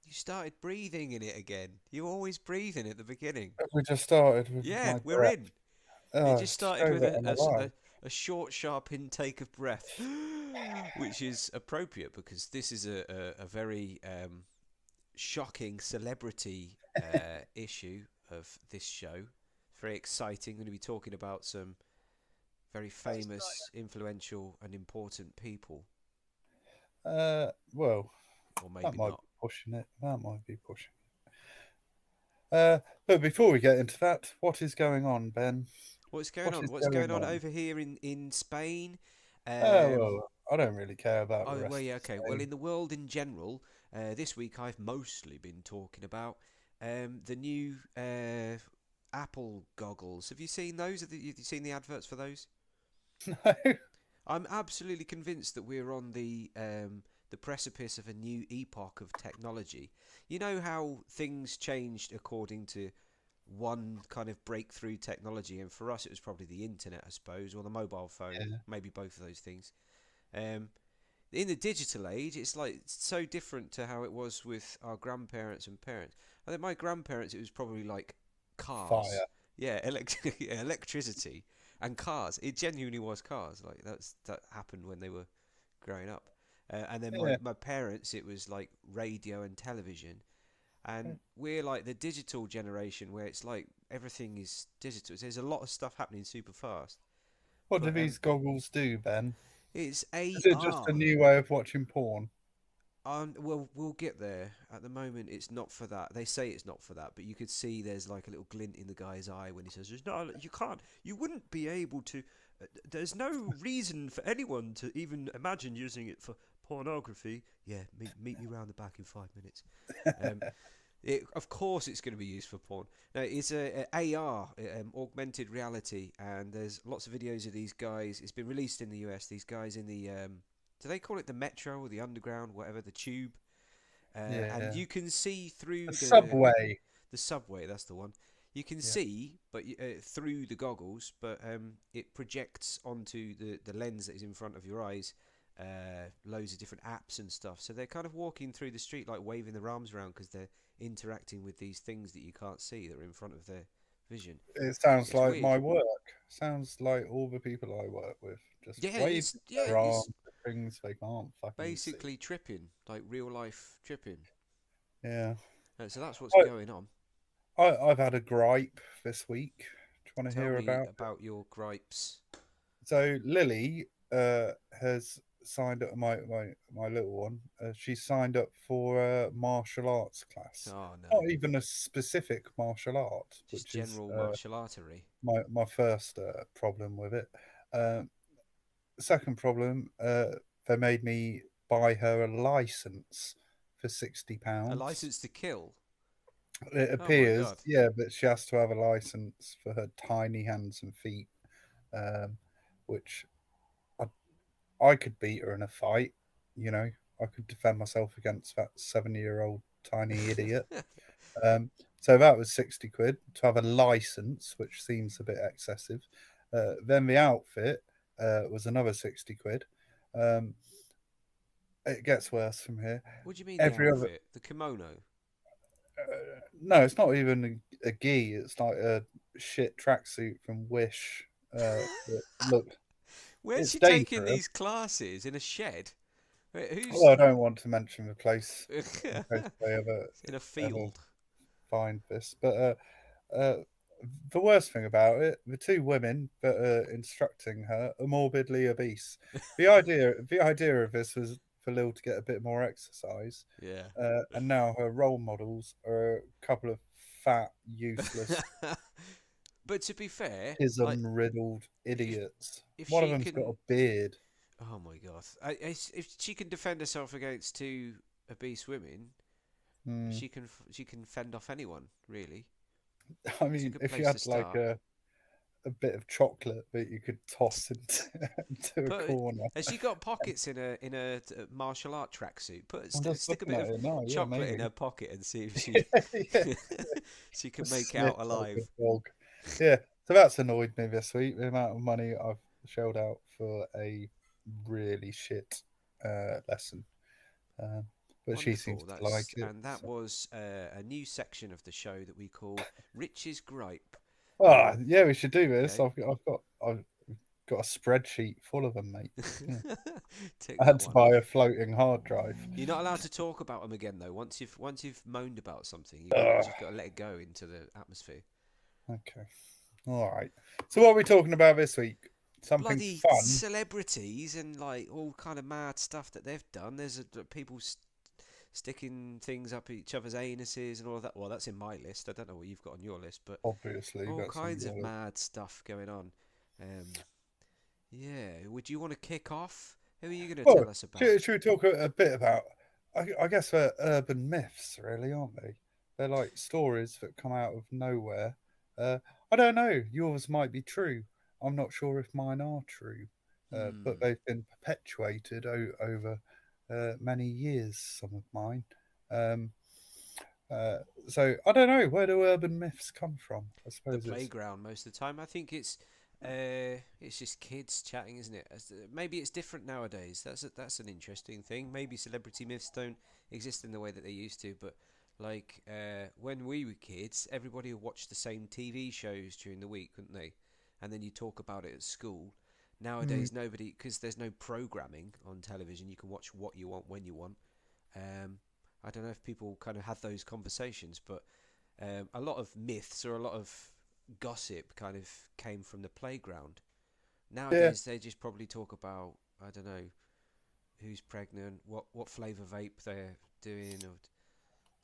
You started breathing in it again. You always breathe in at the beginning. We just started with Yeah, my we're breath. in. It Oh, just to started show with that I'm alive. a short, sharp intake of breath, which is appropriate because this is a very shocking celebrity issue of this show. Very exciting. Going to be talking about some very famous, influential, and important people, Well, or that maybe might not. be pushing it. That might be pushing. But before we get into that, what is going on, Ben? What's going What on? is What's going going on on? over here in Spain? Um, Well, I don't really care about the oh, well, rest yeah, of okay. Well, Spain. in the world in general, this week I've mostly been talking about the new Apple goggles. Have you seen those? Have you seen the adverts for those? No. I'm absolutely convinced that we're on the precipice of a new epoch of technology. You know how things changed according to one kind of breakthrough technology, and for us it was probably the internet, I suppose, or the mobile phone, Yeah. maybe both of those things. Um, in the digital age, it's so different to how it was with our grandparents and parents. I think my grandparents, it was probably like cars, Fire. yeah, yeah, electricity and cars. It genuinely was cars. Like that happened when they were growing up. And then Yeah. my parents, it was like radio and television. And we're like the digital generation where it's like everything is digital. There's a lot of stuff happening super fast. What do But these goggles do, Ben? it's Is it just a AR. new way of watching porn? Well, we'll get there. At the moment, it's not for that. They say it's not for that, but you could see there's like a little glint in the guy's eye when he says, "There's no, you can't, you wouldn't be able to. There's no reason for anyone to even imagine using it for pornography." Yeah, meet me round the back in 5 minutes. Um, of course, it's going to be used for porn. No, it's a AR, augmented reality, and there's lots of videos of these guys. It's been released in the US. These guys in the do they call it the metro or the underground, whatever, the tube? And Yeah. you can see A through subway. the subway. That's the one. You can Yeah. see, but through the goggles, but it projects onto the lens that is in front of your eyes. Loads of different apps and stuff. So they're kind of walking through the street like waving their arms around because they're interacting with these things that you can't see that are in front of their vision. It sounds It's like weird. my work. Sounds like all the people I work with just waving their It's arms at things they can't fucking see. basically tripping, like real life tripping. Yeah. So that's what's I, going on. I've had a gripe this week. Do you want to Tell hear me about it? about your gripes. So Lily has signed up my little one. She signed up for a martial arts class. Oh no, Not even a specific martial art, just which is general martial artery. my first problem with it. Uh, Second problem, they made me buy her a license for A £60. license to kill. It Oh my appears, god. yeah, but she has to have a license for her tiny hands and feet, um, which I, I could beat her in a fight. You know, I could defend myself against that 7-year-old tiny idiot. Um, so that was 60 quid to have a license, which seems a bit excessive. Then the outfit was another 60 quid. Um, it gets worse from here. What do you mean the Every other, outfit? The kimono? no, it's not even a gi. It's like a shit tracksuit from Wish. Look, Where's it's she taking dangerous. these classes? In a shed? Who's Well, I don't want to mention the place in case they in a ever field? find this, but uh, the worst thing about it, the two women that are instructing her are morbidly obese. The idea of this was for Lil to get a bit more exercise, Yeah. and now her role models are a couple of fat, useless, But to be fair, like ism-riddled if idiots. if One of she them's got can, a beard. oh my god, if she can defend herself against two obese women, Hmm. she can fend off anyone really. I It's a mean, good if you place to had like start. a bit of chocolate that you could toss into a Put corner. has she got pockets in a martial art tracksuit? I'm just Stick a looking bit at of it now. Yeah, chocolate in maybe. her pocket and see if she Yeah, she can make it sniff out like a alive. dog. Yeah, so that's annoyed me this week. The amount of money I've shelled out for a really shit lesson. Um, but she seems Wonderful. to like it. And that So. was a new section of the show that we call Rich's Gripe. Ah, yeah, we should do this. Okay. I've got a spreadsheet full of them, mate. Yeah. Tick I had that to one buy off. a floating hard drive. You're not allowed to talk about them again though. Once you've moaned about something, you Ugh, just got to let it go into the atmosphere. okay, all right. So what are we talking about this week? Something Bloody fun. celebrities and like all kind of mad stuff that they've done. There's people sticking things up each other's anuses and all of that. Well, that's in my list. I don't know what you've got on your list, but Obviously, all that's on kinds of your list. mad stuff going on. Yeah, would you want to kick off? Who are you going to Well, tell us about? should we talk a bit about? I guess they're urban myths, really, aren't they? They're like stories that come out of nowhere. I don't know. Yours might be true. I'm not sure if mine are true, but Hmm. they've been perpetuated over many years. Some of mine. Um, uh, so I don't know. Where do urban myths come from? I The suppose it's playground most of the time. I think it's just kids chatting, isn't it? Maybe it's different nowadays. That's an interesting thing. Maybe celebrity myths don't exist in the way that they used to, but like when we were kids, everybody would watch the same TV shows during the week, wouldn't they? And then you talk about it at school. mm, Nowadays, nobody, because there's no programming on television. You can watch what you want when you want. Um, I don't know if people kind of had those conversations, but a lot of myths or a lot of gossip kind of came from the playground. yeah. Nowadays, they just probably talk about, I don't know, who's pregnant, what flavour vape they're doing, or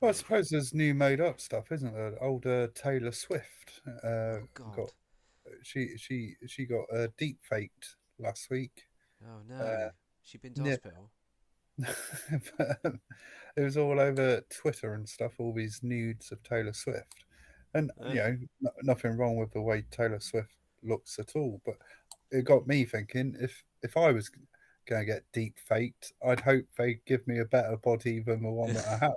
Well, I like, suppose there's new made up stuff, isn't there? Older Taylor Swift oh got God, she got deep faked last week. oh Uh, no, she been to yeah, hospital. but, it was all over Twitter and stuff. All these nudes of Taylor Swift, and Eh. nothing wrong with the way Taylor Swift looks at all. But it got me thinking: if I was going to get deep faked, I'd hope they give me a better body than the one that I have.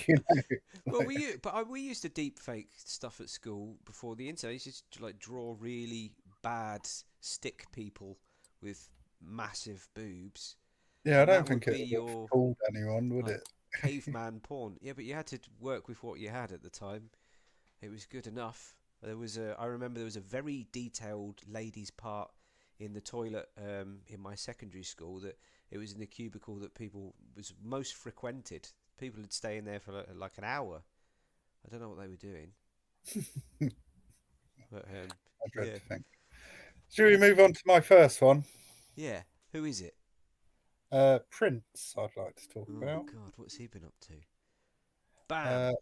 You know, Well, like, we used to deep fake stuff at school before the internet. We used to like draw really bad stick people with massive boobs, yeah, I and don't that would think it be would have your fooled anyone, would like it? caveman porn. Yeah, but you had to work with what you had at the time. It was good enough. I remember there was a very detailed ladies' part in the toilet in my secondary school that it was in the cubicle that people was most frequented. People would stay in there for like an hour. I don't know what they were doing, but I dread yeah. to think. Should we move on to my first one? Yeah. Who is it? Prince, I'd like to talk Oh about. God, what's he been up to? Bam. Uh,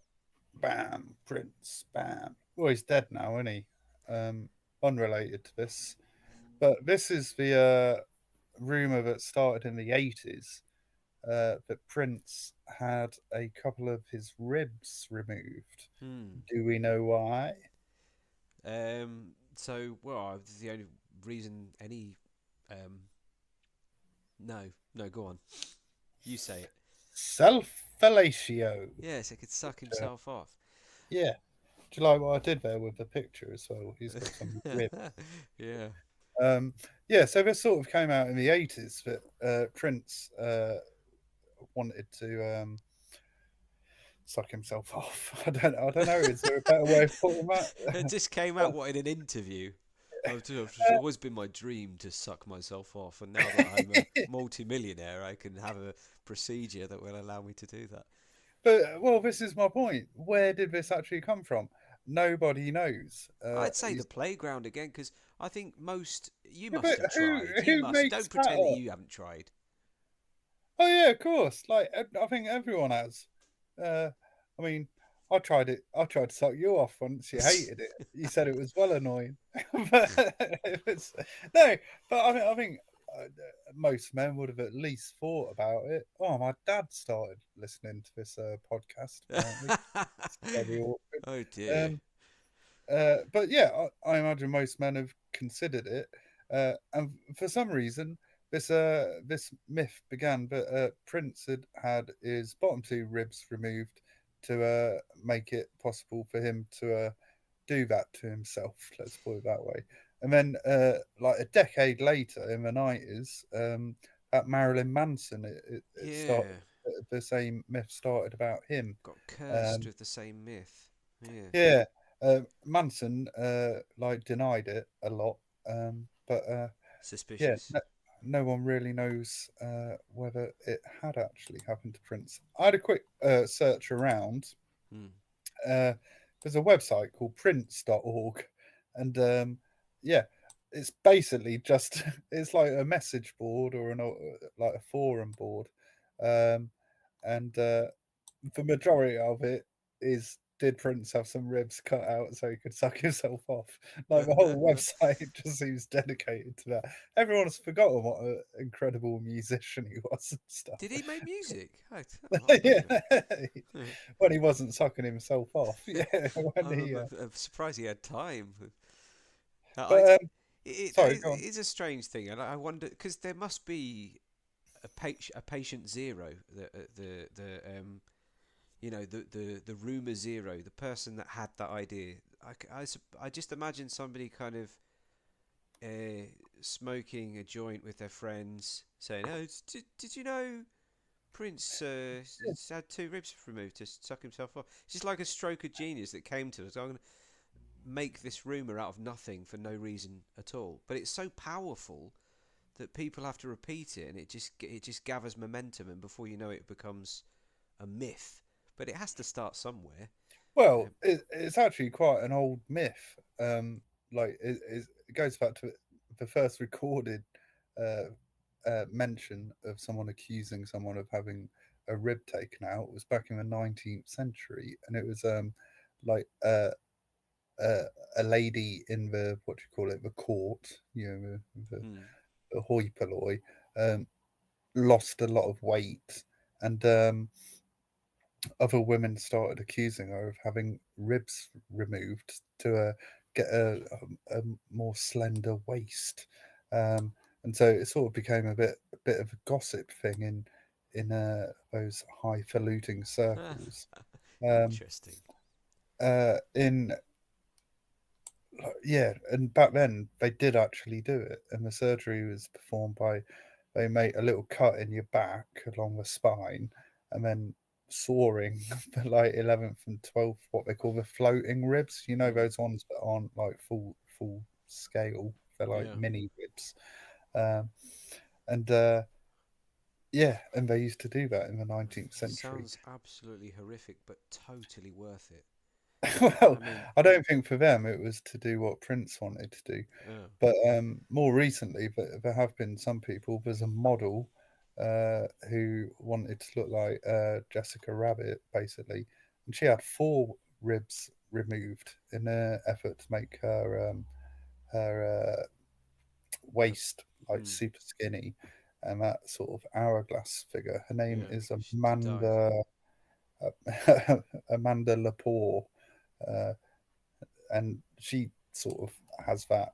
Bam, Prince, bam. Well, he's dead now, isn't he? Unrelated to this. But this is the rumor that started in the 80s that Prince had a couple of his ribs removed. Hmm. Do we know why? So well, the only reason any um. No, no, go on. You say it. Self fellatio. Yes, he could suck himself off. Yeah. Do you like what I did there with the picture as well? He's got some ribs. Yeah. Um, yeah, so this sort of came out in the 80s that Prince wanted to suck himself off. I don't know. Is there a better way of putting It that? just came out what in an interview. It's always been my dream to suck myself off, and now that I'm a multi-millionaire, I can have a procedure that will allow me to do that. But well, this is my point. Where did this actually come from? Nobody knows. I'd say the playground again, because I think most you Yeah, must but have tried. You who must. makes Don't that pretend that up? you haven't tried. Oh yeah, of course. Like I think everyone has. Uh, I mean, I tried it. I tried to suck you off once. You hated it. You said it was well annoying. But it was, no, but I think uh, most men would have at least thought about it. Oh, my dad started listening to this podcast. Apparently, it's very awkward. Oh dear. Um, but yeah, I imagine most men have considered it, and for some reason, this myth began. But Prince had his bottom two ribs removed to make it possible for him to do that to himself. Let's put it that way. And then, like a decade later, in the 90s, at Marilyn Manson, it started. Yeah, The same myth started about him. got cursed Um, with the same myth. Yeah, yeah, Manson like denied it a lot, but yeah, suspicious. no one really knows whether it had actually happened to Prince. I had a quick search around. Hmm. Uh, there's a website called prince.org, and yeah, it's basically just it's like a message board or like a forum board, um, and the majority of it is, did Prince have some ribs cut out so he could suck himself off? Like the whole website just seems dedicated to that. Everyone's forgotten what an incredible musician he was and stuff. Did he make music? I Yeah, believe it. when he wasn't sucking himself off. Yeah, when he. I'm surprised he had time. I, But that sorry, go on. is a strange thing, and I wonder because there must be a patient zero, the rumor zero, the person that had that idea. I just imagine somebody kind of uh, smoking a joint with their friends, saying, "Oh, did you know Prince had two ribs removed to suck himself off?" It's just like a stroke of genius that came to us. I'm going to make this rumor out of nothing for no reason at all, but it's so powerful that people have to repeat it, and it just gathers momentum, and before you know it, it becomes a myth. But it has to start somewhere. Well, it's actually quite an old myth. Like it goes back to the first recorded uh, mention of someone accusing someone of having a rib taken out was back in the 19th century, and it was like uh, a lady in the, what do you call it, the court, you know, Hmm. the hoi polloi, um, lost a lot of weight, and other women started accusing her of having ribs removed to get a more slender waist, um, and so it sort of became a bit of a gossip thing in those highfalutin circles. Um, Interesting. in Yeah, and back then they did actually do it, and the surgery was performed by, they make a little cut in your back along the spine, and then sawing the like 11th and 12th, what they call the floating ribs. You know, Hmm. those ones that aren't like full scale. They're like Yeah. mini ribs, um, and yeah, and they used to do that in the 19th century. Sounds absolutely horrific, but totally worth it. Well, I mean, I don't think for them it was to do what Prince wanted to do. yeah. But more recently, there have been some people. There's a model who wanted to look like Jessica Rabbit, basically, and she had four ribs removed in an effort to make her waist like Hmm. super skinny and that sort of hourglass figure. Her name Yeah. is To die for. Amanda Lepore, uh, and she sort of has that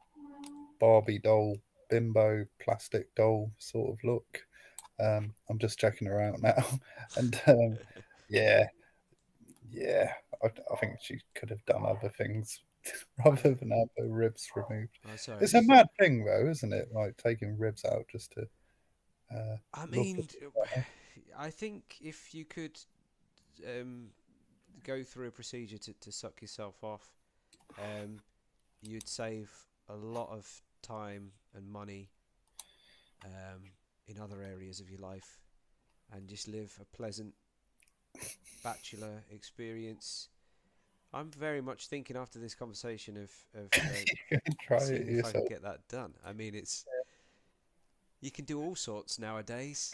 Barbie doll, bimbo, plastic doll sort of look. I'm just checking her out now, and yeah, yeah, I think she could have done other things rather I. than have her ribs removed. Oh, sorry. It's a mad thing, though, isn't it? Like taking ribs out just to I look a mean, bit better. I think if you could um, go through a procedure to suck yourself off, um, you'd save a lot of time and money um, in other areas of your life, and just live a pleasant bachelor experience. I'm very much thinking after this conversation of You can try it seeing if I can yourself. get that done. I mean, it's you can do all sorts nowadays.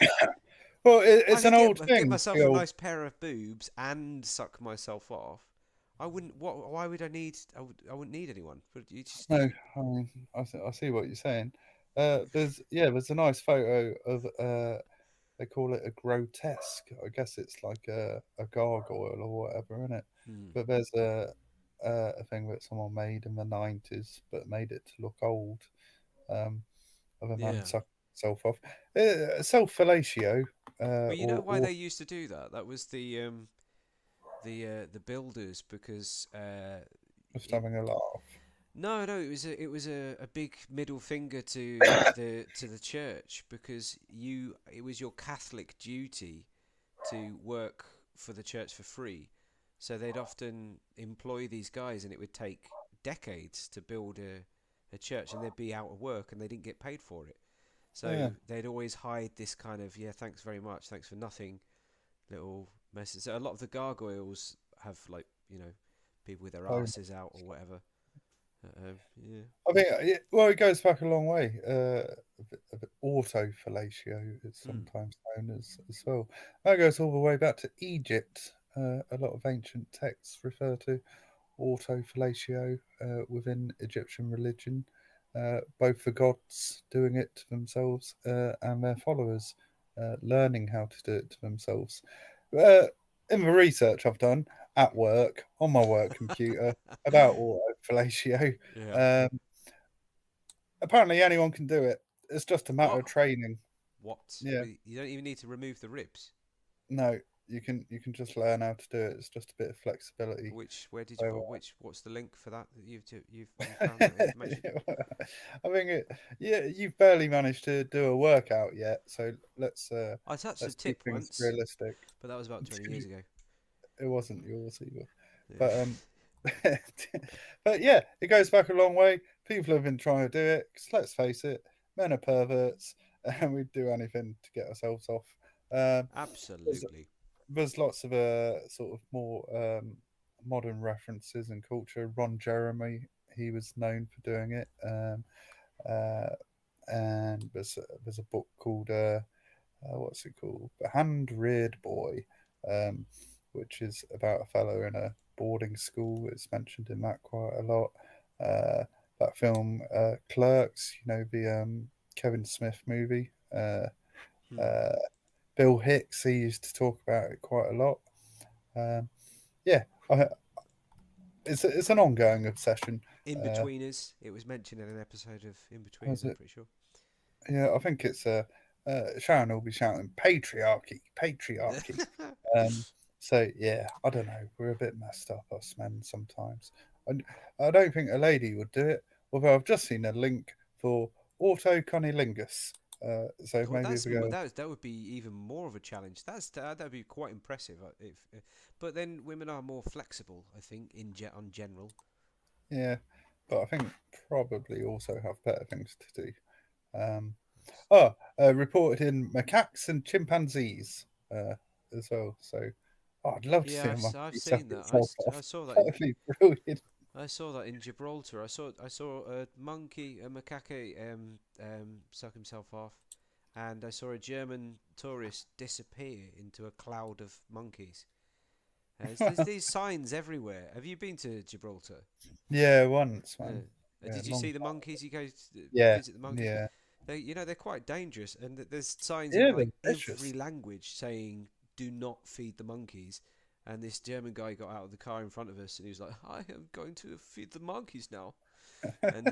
Well, I it's an could old get thing. myself The a old nice pair of boobs and suck myself off. I wouldn't. What? Why would I need? I wouldn't need anyone. But you just no, I mean, I see what you're saying. There's a nice photo of they call it a grotesque. I guess it's like a gargoyle or whatever in it. hmm, But there's a thing that someone made in the 90s, but made it to look old. Of a man yeah. sucking himself off. Self fellatio, Well, you know why or they used to do that? That was the builders because just it having a laugh. No, no, it was a big middle finger to the church, because it was your Catholic duty to work for the church for free. So they'd often employ these guys, and it would take decades to build a church, and they'd be out of work and they didn't get paid for it. Yeah, So they'd always hide this kind of, yeah, thanks very much, thanks for nothing, little message. So a lot of the gargoyles have, like, people with their so asses out or whatever. Yeah. I think well, it goes back a long way. Autofellatio is Mm. sometimes known as well. That goes all the way back to Egypt. A lot of ancient texts refer to autofellatio within Egyptian religion, both the gods doing it to themselves and their followers learning how to do it to themselves. Uh, in the research I've done at work on my work computer about autofellatio, Yeah. um, apparently anyone can do it. It's just a matter What? of training. What? Yeah, You don't even need to remove the ribs. no, you can just learn how to do it. It's just a bit of flexibility. Where did you? So, What's the link for that you found that information? I think yeah, you've barely managed to do a workount yet, so I touched a let's keep tip things once, realistic. but that was about 20 years ago. It wasn't yours either, Yeah. but but yeah, it goes back a long way. People have been trying to do it. 'Cause let's face it, men are perverts, and we'd do anything to get ourselves off. Um, there's, Absolutely. there's lots of sort of more modern references and culture. Ron Jeremy, he was known for doing it. Uh, and there's a book called what's it called? The Hand Reared Boy, um, which is about a fellow in a boarding school. It's mentioned in that quite a lot. Uh, that film, Clerks, the Kevin Smith movie. Hmm. Uh, Bill Hicks, he used to talk about it quite a lot. Um, yeah, I, it's an ongoing obsession. In Uh, Betweeners. It was mentioned in an episode of In Betweeners. was I'm it? pretty sure. Yeah, I think it's Sharon will be shouting patriarchy, patriarchy. Um, so yeah, I don't know. We're a bit messed up, us men sometimes. I don't think a lady would do it. Although I've just seen a link for autocunnilingus. So Oh, maybe if we go, that would be even more of a challenge. That'd be quite impressive. But then women are more flexible, I think, on general. yeah, but I think probably also have better things to do. Um, oh, reported in macaques and chimpanzees as well. So I'd love to see Yeah, a I've monkey suck seen that. itself I off. saw that in That'd be brilliant. I saw that in Gibraltar. I saw a macaque, suck himself off, and I saw a German tourist disappear into a cloud of monkeys. There's these signs everywhere. Have you been to Gibraltar? Yeah, once, Yeah. man. Yeah, Did you long see the time. monkeys? You go Yeah, visit the monkeys. yeah, They're quite dangerous, and there's signs in yeah. like They're every vicious. language saying "Do not feed the monkeys." And this German guy got out of the car in front of us, and he was like, "I am going to feed the monkeys now." And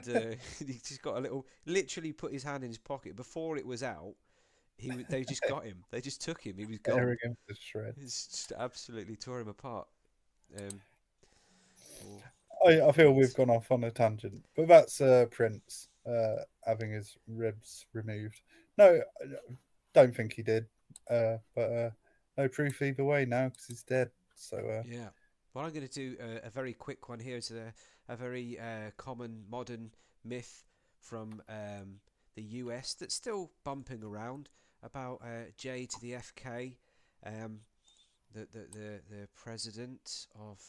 he just got a little, literally put his hand in his pocket before it was out. They just got him. They just took him. He was gone. Arrogant as It's shreds. just absolutely tore him apart. Um, poor, I poor feel we've Prince. gone off on a tangent, but that's Prince having his ribs removed. No, I don't think he did, but no proof either way now because he's dead. So Yeah. Well, I'm going to do a very quick one here. It's a very common modern myth from the US that's still bumping around about J to the FK, um, the president of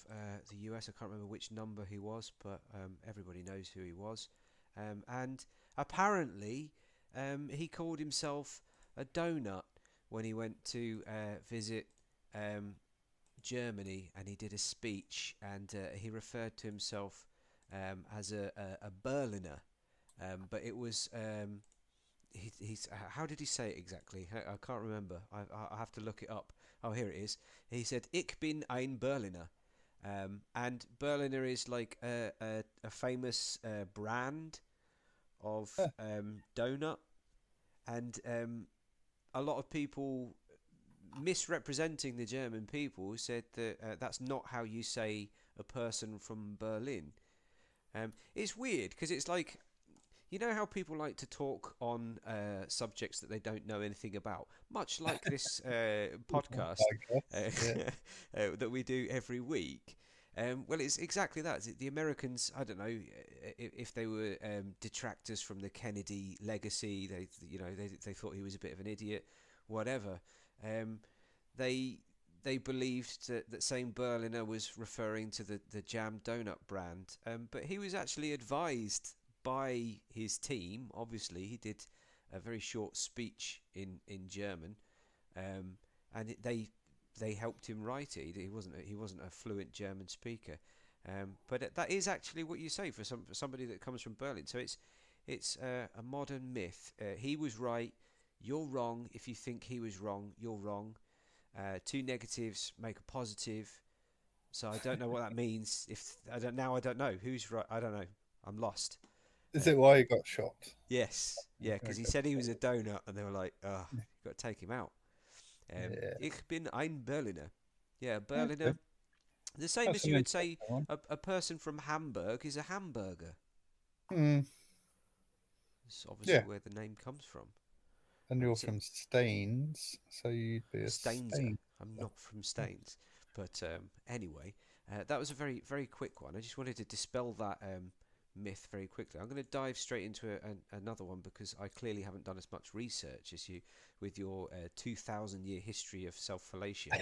the US. I can't remember which number he was, but everybody knows who he was. And apparently, he called himself a donut when he went to visit um, Germany, and he did a speech, and he referred to himself as a Berliner, but it was he's how did he say it exactly? I can't remember. I have to look it up. Oh, here it is. He said, "Ich bin ein Berliner," and Berliner is like a famous brand of yeah, donut, and a lot of people misrepresenting the German people said that that's not how you say a person from Berlin. It's weird because it's like, you know how people like to talk on subjects that they don't know anything about, much like this podcast I guess. Yeah. that we do every week. Well, it's exactly that. The Americans, I don't know, if they were detractors from the Kennedy legacy, they thought he was a bit of an idiot, whatever. Um, they they believed that saying Berliner was referring to the jam donut brand, but he was actually advised by his team. Obviously, he did a very short speech in German, um, and they helped him write it. He wasn't a fluent German speaker, but that is actually what you say for somebody that comes from Berlin. So it's a modern myth. He was right. You're wrong. If you think he was wrong, you're wrong. Two negatives make a positive. So I don't know what that means. If I don't know who's right. I don't know. I'm lost. Is Uh, it why he got shot? yes, yeah, because he Okay. said he was a donut, and they were like, "Oh, you got to take him out." Yeah. Ich bin ein Berliner. Yeah, Okay. Berliner. The same That's as an you would interesting say one. a person from Hamburg is a hamburger. Hmm. It's obviously Yeah. where the name comes from. And What you're was it? from Staines, so you'd be a Stainser. Stain. I'm not from Staines. But anyway, that was a very, very quick one. I just wanted to dispel that myth very quickly. I'm going to dive straight into another one because I clearly haven't done as much research as you with your 2,000-year history of self-fellatio.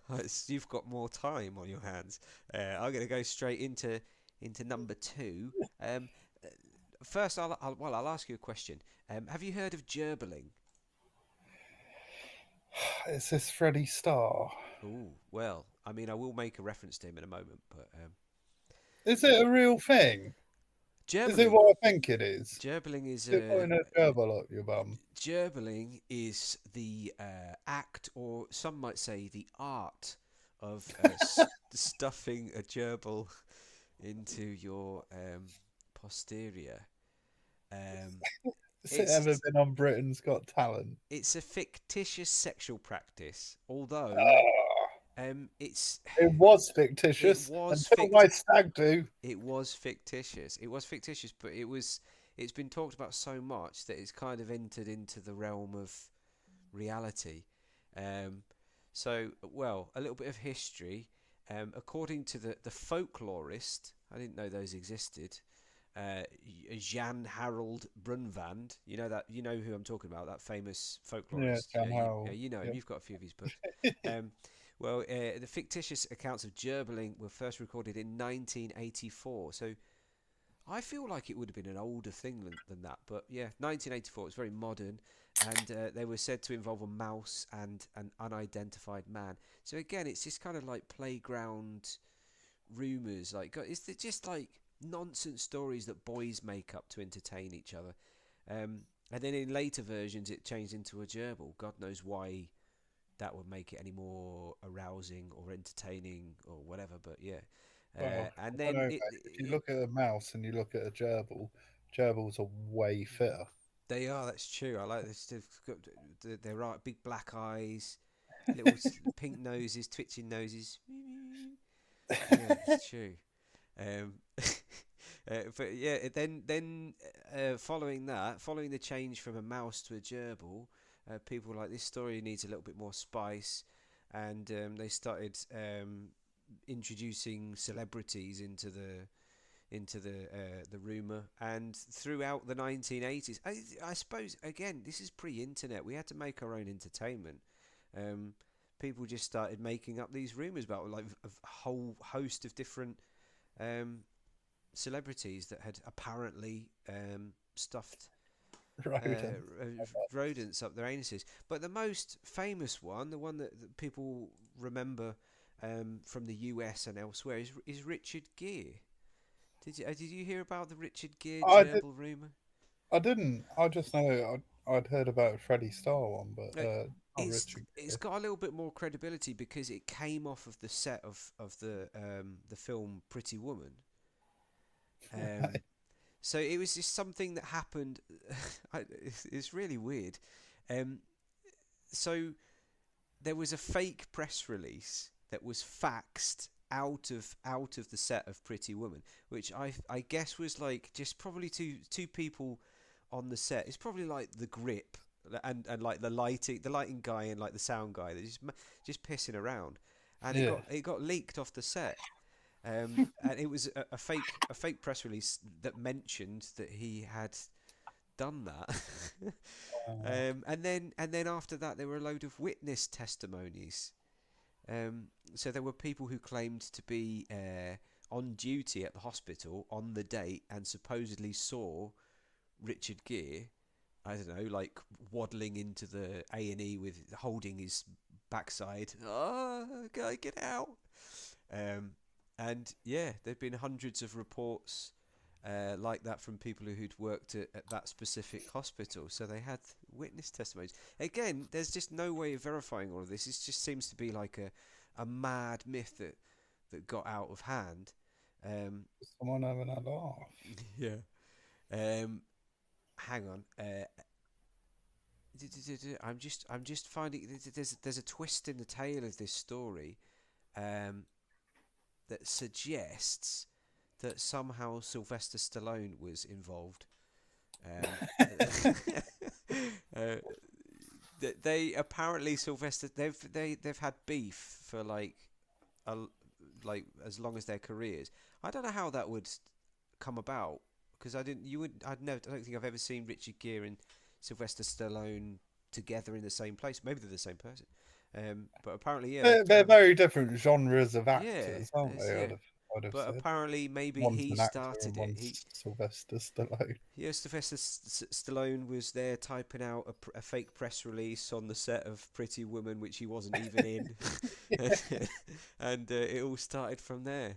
Um, you've got more time on your hands. I'm going to go straight into number two. Uh, First, I'll ask you a question. Have you heard of gerbiling? Is this Freddie Starr? Oh, well, I mean, I will make a reference to him in a moment, but Is it a real thing? Is it gerbiling, what I think it is? gerbiling is Is it putting a gerbil up your bum? gerbiling is the act, or some might say the art of stuffing a gerbil into your posterior. Um, Has it ever it's been on Britain's Got Talent? it's a fictitious sexual practice, although Ah, it's it was it fictitious was until my stag do. it was fictitious. It was fictitious, but it's been talked about so much that it's kind of entered into the realm of reality. Um, well, a little bit of history. According to the folklorist, I didn't know those existed. Jan Harold Brunvand, you know who I'm talking about, that famous Yeah, folklorist. Jan Howell. You know him. Yep. You've got a few of his books. Um, well, the fictitious accounts of gerbiling were first recorded in 1984. So I feel like it would have been an older thing than that. But yeah, 1984. It's very modern, and they were said to involve a mouse and an unidentified man. So again, it's just kind of like playground rumors. Like, it's just like nonsense stories that boys make up to entertain each other. And then in later versions, it changed into a gerbil. God knows why that would make it any more arousing or entertaining or whatever. But yeah, Well, and I don't then know, mate. If you look at a mouse and you look at a gerbil, gerbils are way fitter. they are. That's true. I like this. They're right. Big black eyes, little pink noses, twitching noses. Yeah, it's true. Um, but yeah, following the change from a mouse to a gerbil, people were like, this story needs a little bit more spice, and they started introducing celebrities into the rumor. And throughout the 1980s, I suppose again this is pre-internet. We had to make our own entertainment. Um, People just started making up these rumors about like a whole host of different um, celebrities that had apparently stuffed Rodent. rodents up their anuses. But the most famous one, the one that people remember from the US and elsewhere, is Richard Gere. Did you hear about the Richard Gere I did. gerbil rumor? I didn't. I just know I'd heard about Freddie Starr one, but Uh, not It's Richard it's Gere. got a little bit more credibility because it came off of the set of the film Pretty Woman. Um, so it was just something that happened. It's really weird. Um, so there was a fake press release that was faxed out of the set of Pretty Woman, which I guess was like just probably two people on the set. It's probably like the grip and like the lighting guy and like the sound guy that just pissing around, and Yeah. it got leaked off the set. And it was a fake press release that mentioned that he had done that. Uh, And then after that, there were a load of witness testimonies. So there were people who claimed to be on duty at the hospital on the date and supposedly saw Richard Gere, I don't know, like waddling into the A&E with holding his backside. Oh, guy, get out! Um, and yeah, there've been hundreds of reports like that from people who'd worked at that specific hospital. So they had witness testimonies. Again, there's just no way of verifying all of this. It just seems to be like a mad myth that got out of hand. Um, someone having a laugh. yeah. Um, hang on. I'm just finding there's a twist in the tale of this story um, that suggests that somehow Sylvester Stallone was involved. Uh, they apparently Sylvester they've had beef for a, like as long as their careers. I don't know how that would come about because I don't think I've ever seen Richard Gere and Sylvester Stallone together in the same place. Maybe they're the same person. But apparently, yeah, They're very different genres of yeah, actors, aren't there's they? yeah. I'd have But said apparently, maybe one's he an actor and started it. one's Sylvester Stallone. Yeah, Sylvester Stallone was there typing out a fake press release on the set of Pretty Woman, which he wasn't even in, and it all started from there.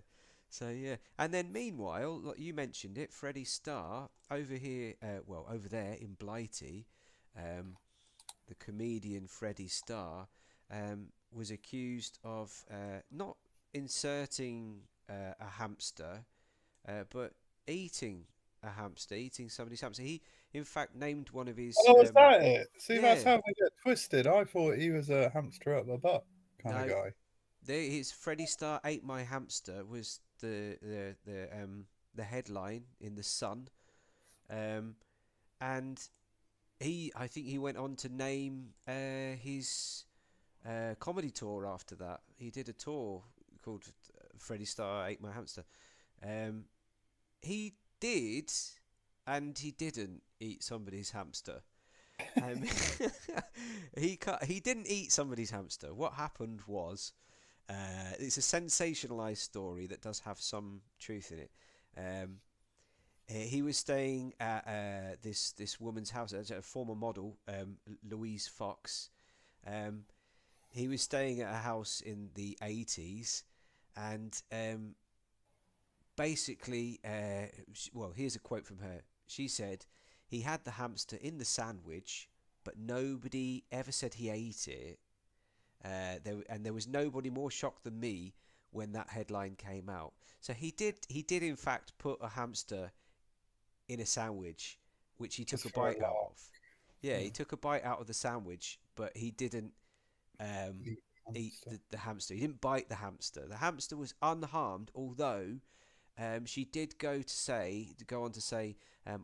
So yeah, and then meanwhile, like you mentioned it, Freddie Starr over here, well over there in Blighty, the comedian Freddie Starr was accused of not inserting a hamster, but eating a hamster, eating somebody's hamster. He, in fact, named one of his. Oh, was that it? See, that's Yeah, how they get twisted. I thought he was a hamster up the butt kind of no, guy. his Freddie Starr ate my hamster was the headline in the Sun, and I think he went on to name his comedy tour after that. He did a tour called Freddie Starr Ate My Hamster. Um, he did, and he didn't eat somebody's hamster. Um, he didn't eat somebody's hamster. What happened was, it's a sensationalized story that does have some truth in it. He was staying at this woman's house, a former model, Louise Fox. He was staying at a house in the 80s, and basically, well, here's a quote from her. She said, he had the hamster in the sandwich, but nobody ever said he ate it. There was nobody more shocked than me when that headline came out. So he did in fact put a hamster in a sandwich, which he took Just a for a bite out laugh. of. Yeah, Yeah. he took a bite out of the sandwich, but he didn't um, Eat eat hamster. the hamster. He didn't bite the hamster. The hamster was unharmed, although she did go on to say,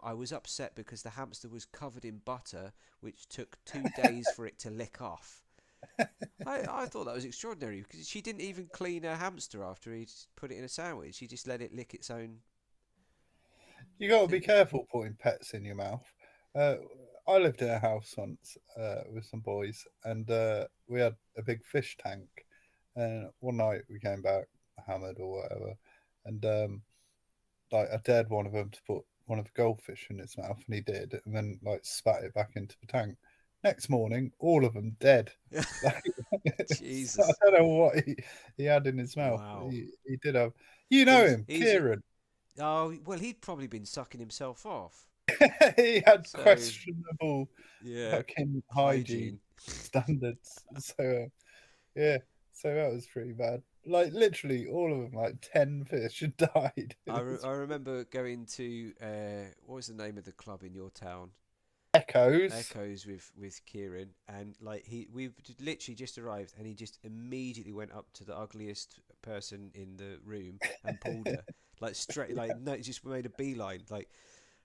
I was upset because the hamster was covered in butter, which took 2 days for it to lick off. I thought that was extraordinary because she didn't even clean her hamster after he'd put it in a sandwich. She just let it lick its own You got to be thing. careful putting pets in your mouth. Uh, I lived in a house once with some boys, and we had a big fish tank. And one night we came back hammered or whatever, and like I dared one of them to put one of the goldfish in his mouth, and he did, and then like spat it back into the tank. Next morning, all of them dead. Like, so I Jesus. don't know what he had in his mouth. Wow. He did have, you know He's him, he's Kieran. oh well, he'd probably been sucking himself off. He had So questionable yeah, fucking hygiene hygiene. standards. So yeah, so that was pretty bad. Like literally, all of them, like 10 fish, had died. I remember going to what was the name of the club in your town? Echoes. Echoes with Kieran, and like literally just arrived, and he just immediately went up to the ugliest person in the room and pulled her, like straight, like no, just made a beeline, like,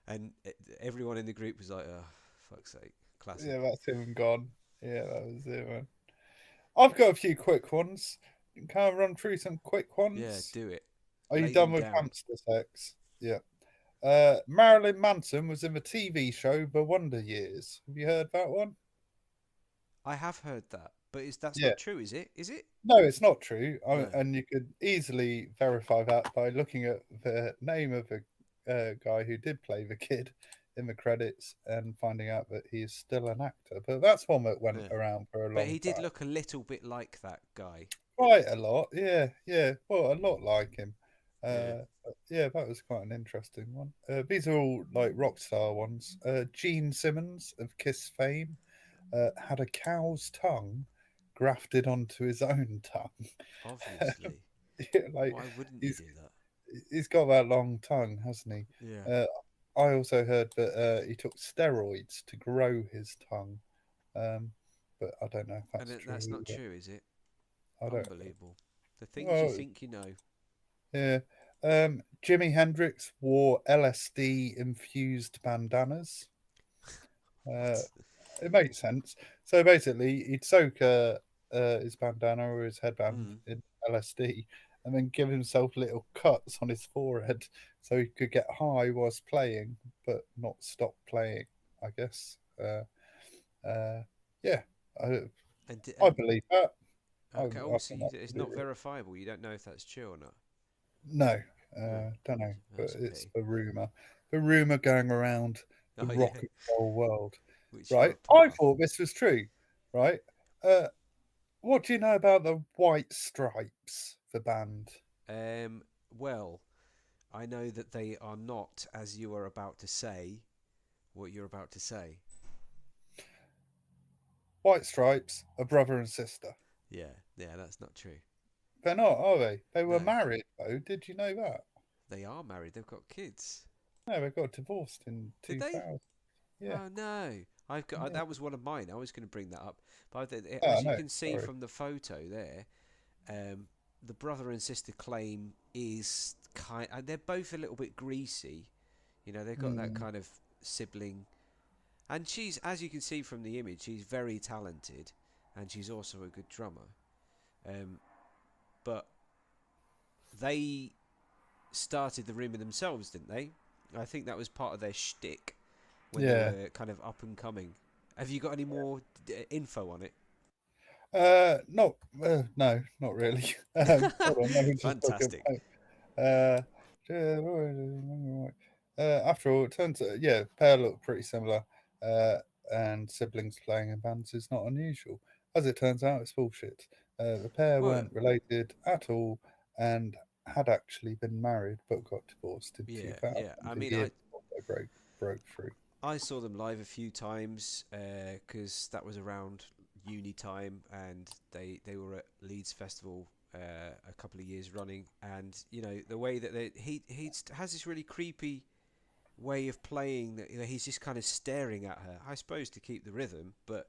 and everyone in the group was like, oh, fuck's sake, classic. Yeah, that's him gone. Yeah, that was it, man. I've got a few quick ones. Can I run through some quick Yeah, ones? do it. Are you Lay done them with down. hamster sex? Yeah. Marilyn Manson was in the TV show The Wonder Years. Have you heard that one? I have heard that, but that's Yeah. not true, is it? Is it? No, it's not true. No. And you could easily verify that by looking at the name of the guy who did play the kid in the credits and finding out that he's still an actor. But that's one that went Yeah. around for a But long he did time. look a little bit like that guy. Quite a lot. Yeah, yeah. Well, a lot like him. Yeah. Yeah, that was quite an interesting one. These are all like rock star ones. Gene Simmons of Kiss fame had a cow's tongue grafted onto his own tongue. Obviously. Yeah, like Why wouldn't you he's do that? he's got that long tongue, hasn't Yeah. he? I also heard that he took steroids to grow his tongue, um, but I don't know if And that's true that's not either. true, is it? I don't. Unbelievable. The things you Well, think you know. yeah. Jimi Hendrix wore LSD infused bandanas. Uh, What? it makes sense. So basically, he'd soak his bandana or his headband Mm. in LSD and then give himself little cuts on his forehead so he could get high whilst playing, but not stop playing, I guess. Yeah, I, I And believe that. I okay. Oh, so think that's it's not absolutely. verifiable. You don't know if that's true or not. No, Oh, don't know, but that's a it's pity. the rumor. The rumor going around the Oh rock yeah, and roll world, which you're right? a I part of. thought this was true, right? Uh, what do you know about the White Stripes, the band? Well, I know that they are not, as you are about to say, what you're about to say. White Stripes are brother and sister. Yeah, yeah, that's not true. They're not, are they? They were No, married though. Did you know that? they are married. They've got kids. No, they got divorced in Did they? 2000. Yeah, Oh no, I've got yeah. that was one of mine. I was going to bring that up, but Oh as you no, can see sorry. from the photo there, um, the brother and sister claim is kind. And they're both a little bit greasy. You know, they've got that Mm, kind of sibling. And she's, as you can see from the image, she's very talented, and she's also a good drummer. Um, but they started the rumor themselves, didn't they? I think that was part of their shtick when they yeah. were kind of up and coming. Have you got any more info on it? Not. No, not really. Hold on, let me just look at. Fantastic. Uh, After all, it turns out, yeah, pair look pretty similar, uh, and siblings playing in bands is not unusual. As it turns out, it's bullshit. The pair Well, weren't related at all and had actually been married but got divorced in yeah, 2000, yeah. I the mean, year before they broke through. I saw them live a few times because that was around uni time, and they were at Leeds Festival a couple of years running, and you know the way that he has this really creepy way of playing that, you know, he's just kind of staring at her. I suppose to keep the rhythm, but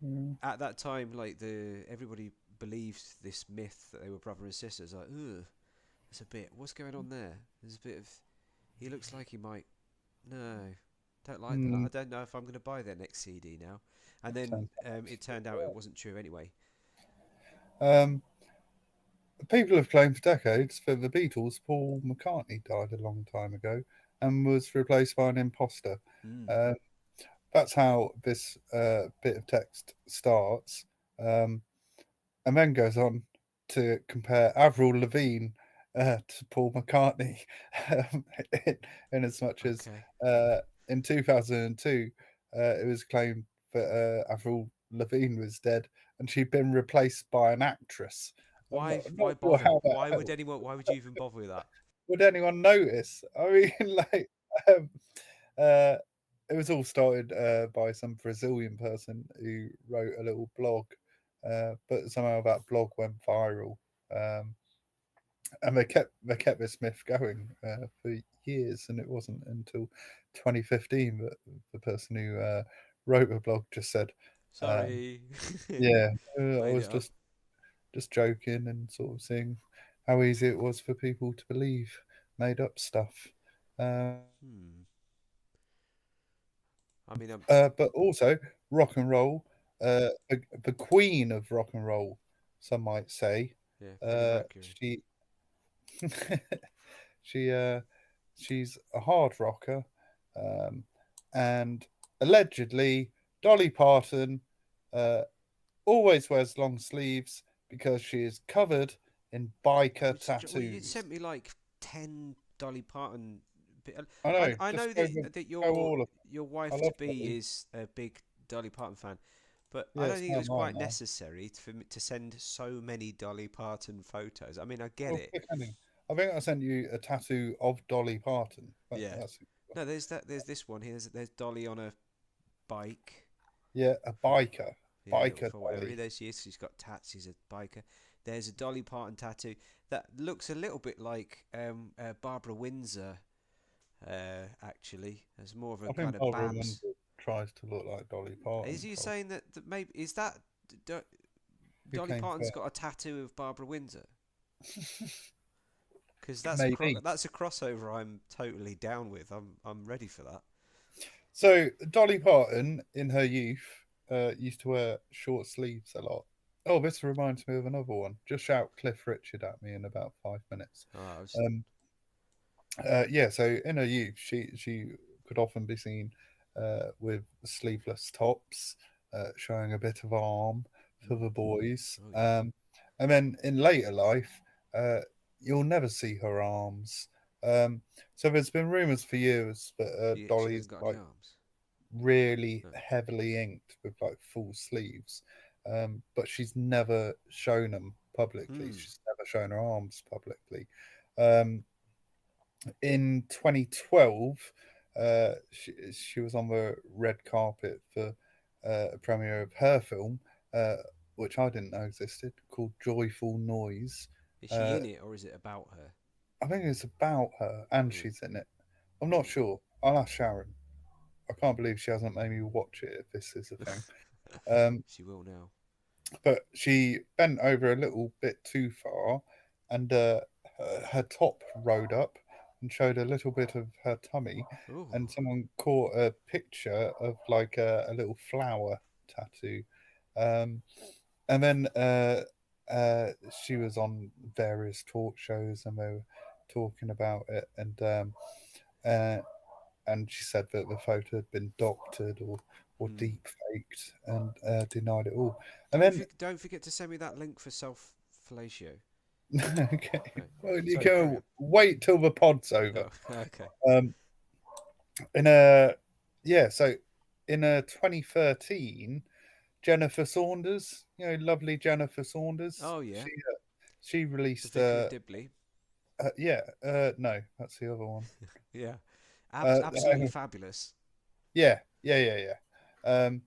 Mm, at that time, like the everybody believed this myth that they were brother and sisters. Like, ugh, there's a bit. What's going on there? There's a bit of. He looks like he might. No, don't like that. mm, I don't know if I'm going to buy their next CD now. And then turns it turned out it wasn't true anyway. out. People have claimed for decades that the Beatles, Paul McCartney, died a long time ago and was replaced by an imposter. Mm. Uh, that's how this bit of text starts, um, and then goes on to compare Avril Lavigne to Paul McCartney, um, in, in as much as Okay. in 2002 it was claimed that Avril Lavigne was dead and she'd been replaced by an actress. I'm Why? not Why sure bother? how that Why would helped. anyone? Why would you even bother with that? Would anyone notice? I mean, like, um, uh, it was all started by some Brazilian person who wrote a little blog, but somehow that blog went viral, and they kept this myth going for years, and it wasn't until 2015 that the person who wrote the blog just said, um, Sorry. "Yeah, I Made was it up. just joking and sort of seeing how easy it was for people to believe made up stuff." Hmm. I mean, But also rock and roll, the queen of rock and roll, some might say. yeah, Freddie Uh, Mercury. she she she's a hard rocker, um, and allegedly Dolly Parton uh, always wears long sleeves because she is covered in biker Well, you tattoos. sent me like 10 Dolly Parton. I I know, I just know go, that go all of. your I wife to love be Dolly. is a big Dolly Parton fan, but I Yeah, don't it's think it now was mine quite now. necessary for me to send so many Dolly Parton photos. I mean, I get Oh, it. click on. I think I sent you a tattoo of Dolly Parton. Yeah. That's No, there's this one here. There's Dolly on a bike yeah, a for biker, yeah, biker for whatever. Dolly. There she is. She's got tats. She's a biker. There's a Dolly Parton tattoo that looks a little bit like Barbara Windsor. Actually, there's more of a I kind think of Barbara Babs. Windsor tries to look like Dolly Is Parton. you Probably. saying that maybe is that Who Dolly came Parton's first? got a tattoo of Barbara Windsor? Because Maybe. that's a crossover I'm totally down with. I'm ready for that. So Dolly Parton, in her youth, used to wear short sleeves a lot. Oh, this reminds me of another one. Just shout Cliff Richard at me in about 5 minutes. Oh, I was, Um, yeah, so in her youth, she could often be seen with sleeveless tops, showing a bit of arm for mm, the boys. oh yeah, And then in later life, uh, you'll never see her arms. Um, so there's been rumours for years that she Dolly's hasn't got any like arms. really No. heavily inked with like full sleeves, but she's never shown them publicly. Hmm. She's never shown her arms publicly. Um, in 2012, she was on the red carpet for a premiere of her film, uh, which I didn't know existed, called Joyful Noise. Is she Uh, in it or is it about her? I think it's about her and Hmm. she's in it. I'm not Hmm. sure. I'll ask Sharon. I can't believe she hasn't made me watch it if this is a thing. Um, She will now. but she bent over a little bit too far, and her top rode up and showed a little bit of her tummy. Oh. And someone caught a picture of like a little flower tattoo, um, and then she was on various talk shows, and they were talking about it, uh, and she said that the photo had been doctored or Hmm. deep faked and denied it all. And then Don't forget to send me that link for self fellatio. okay, Right. well you Sorry, carry can on. wait till the pod's over. Oh, okay. Um, in a yeah, so in a 2013, Jennifer Saunders, lovely Jennifer Saunders, Oh yeah, she the released Vicar of Dibley. yeah, no, that's the other one. Yeah, Uh, Absolutely fabulous. yeah. Um,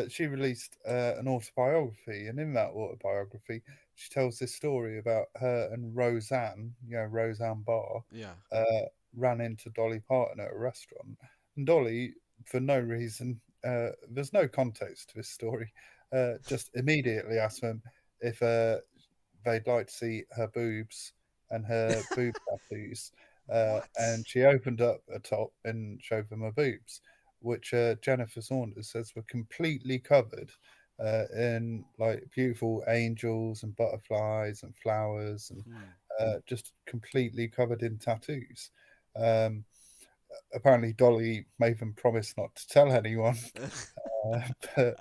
she released an autobiography, and in that autobiography, she tells this story about her and Roseanne, Roseanne Barr, Yeah. uh, ran into Dolly Parton at a restaurant, and Dolly, for no reason, there's no context to this story, just immediately asked them if they'd like to see her boobs and her boob tattoos. And What? she opened up a top and showed them her boobs, which Jennifer Saunders says were completely covered in like beautiful angels and butterflies and flowers and Hmm. just completely covered in tattoos. Um, Apparently, Dolly made them promise not to tell anyone, but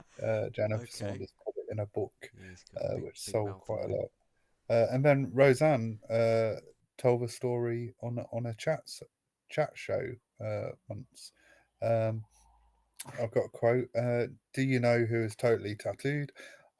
Jennifer Okay. Saunders put it in a book, Yeah, he's got a which big sold mouth, quite hasn't a he? lot. And then Roseanne told a story on a chat show once. Um, I've got a quote. Do you know who is totally tattooed?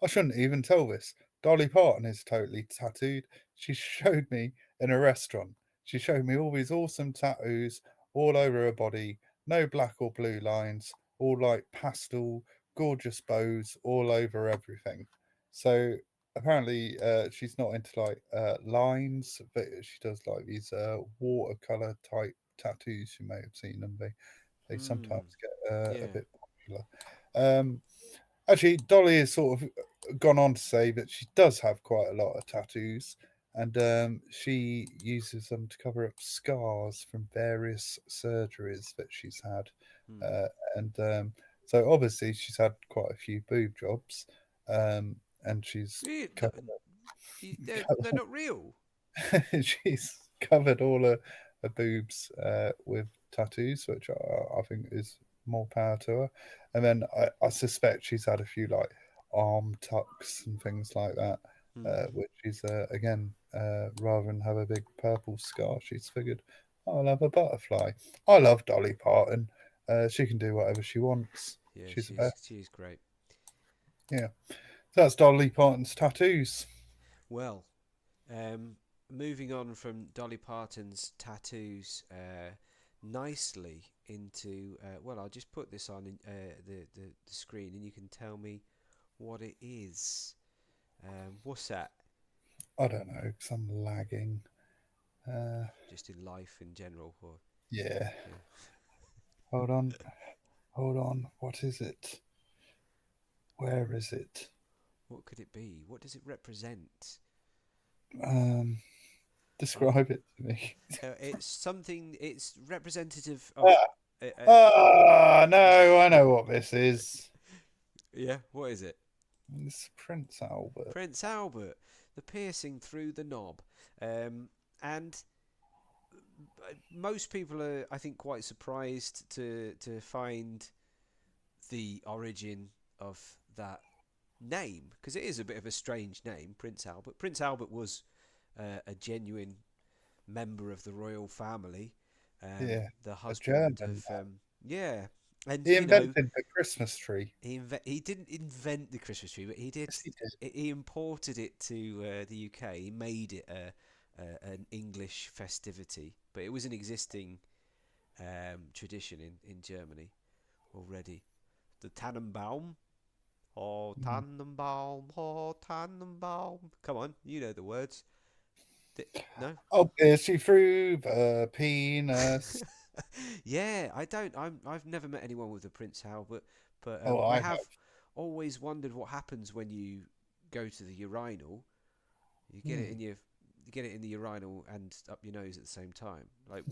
I shouldn't even tell this. Dolly Parton is totally tattooed. She showed me in a restaurant. She showed me all these awesome tattoos all over her body. No black or blue lines, all like pastel, gorgeous bows all over everything. So apparently, she's not into like lines, but she does like these watercolor type tattoos. You may have seen them. They Hmm. sometimes get a Yeah. bit popular. Um, Actually, Dolly has sort of gone on to say that she does have quite a lot of tattoos, and she uses them to cover up scars from various surgeries that she's had. Hmm. Uh, and so obviously she's had quite a few boob jobs, and she's Really? No, covered, they're not real. she's covered all her boobs with tattoos, which I think is more power to her. And then I suspect she's had a few like arm tucks and things like that, Hmm. which is again rather than have a big purple scar, she's figured, "Oh, I'll have a butterfly." I love Dolly Parton. She can do whatever she wants. Yeah, She's the best. she's great. Yeah. So that's Dolly Parton's tattoos. Well, um, moving on from Dolly Parton's tattoos, nicely into well, I'll just put this on the screen, and you can tell me what it is. What's that? I don't know, because I'm lagging. Uh, Just in life in general, or yeah. yeah. Hold on. Hold on. What is it? Where is it? What could it be? What does it represent? Um, Oh, Describe it to me. it's something. It's representative of. Ah, Uh, uh, no, I know what this is. yeah, what is it? It's Prince Albert. Prince Albert, the piercing through the knob, and most people are, I think, quite surprised to find the origin of that name because it is a bit of a strange name, Prince Albert. Prince Albert was a genuine member of the royal family, Yeah, the a husband German. of yeah, and He you know invented the Christmas tree. he didn't invent the Christmas tree, but he did. Yes, he did. He imported it to the UK. He made it an English festivity, but it was an existing tradition in Germany already. The Tannenbaum. Oh, Mm. Tannenbaum. Oh, Tannenbaum. Come on, you know the words. No? I'll pierce you through the penis. Yeah, I don't. I've never met anyone with a Prince Albert, but Oh, I I have have. always wondered what happens when you go to the urinal. You get it Hmm. in you get it in the urinal and up your nose at the same time. Like,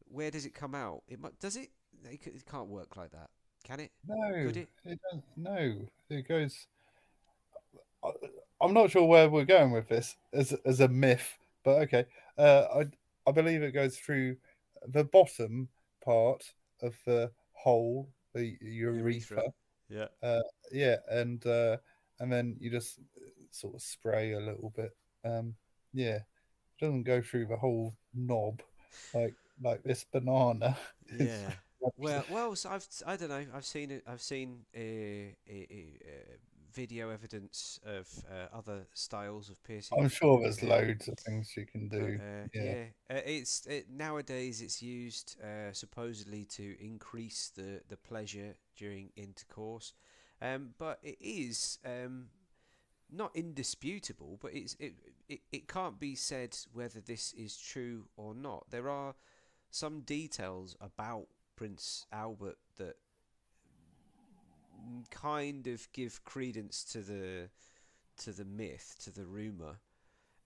where does it come out? Does it? It can't work like that, can it? No, Could it? it doesn't. No, it goes. I, I'm not sure where we're going with this as a myth, but okay. I believe it goes through the bottom part of the hole, the urethra. Urethra. Yeah. Uh, yeah, and then you just sort of spray a little bit. Yeah, it doesn't go through the whole knob like this banana. It's Yeah. Well. So I don't know. I've seen it. I've seen video evidence of other styles of piercing. I'm sure there's Um, loads of things you can but do. Yeah. yeah, nowadays it's used supposedly to increase the pleasure during intercourse. But it is not indisputable. But it can't be said whether this is true or not. There are some details about Prince Albert that kind of give credence to the myth, to the rumor.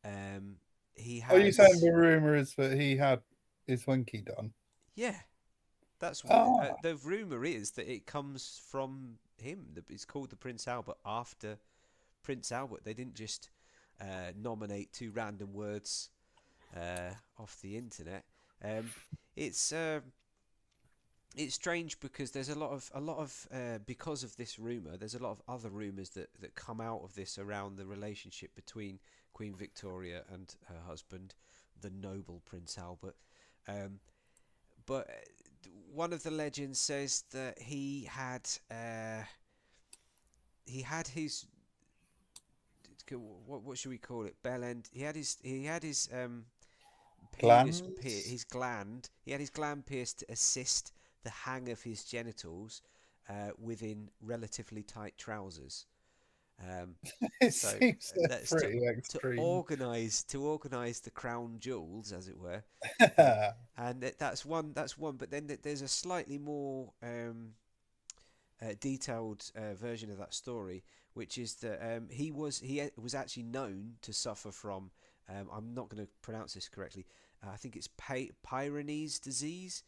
Um, he Are you saying has, the rumor is that he had his winky done? yeah, that's Ah, the rumor is that it comes from him. It's called the Prince Albert after Prince Albert. They didn't just nominate two random words off the internet. Um, it's it's strange because there's a lot of because of this rumor. There's a lot of other rumors that come out of this around the relationship between Queen Victoria and her husband, the noble Prince Albert. Um, but one of the legends says that he had his what should we call it, bell end. He had his glands. his gland. He had his gland pierced to assist the hang of his genitals within relatively tight trousers. It So seems they're that's pretty extreme. to organize the crown jewels, as it were. Um, Yeah. and that's one. But then there's a slightly more detailed version of that story, which is that was actually known to suffer from. I'm not going to pronounce this correctly. I think it's Peyronie's disease,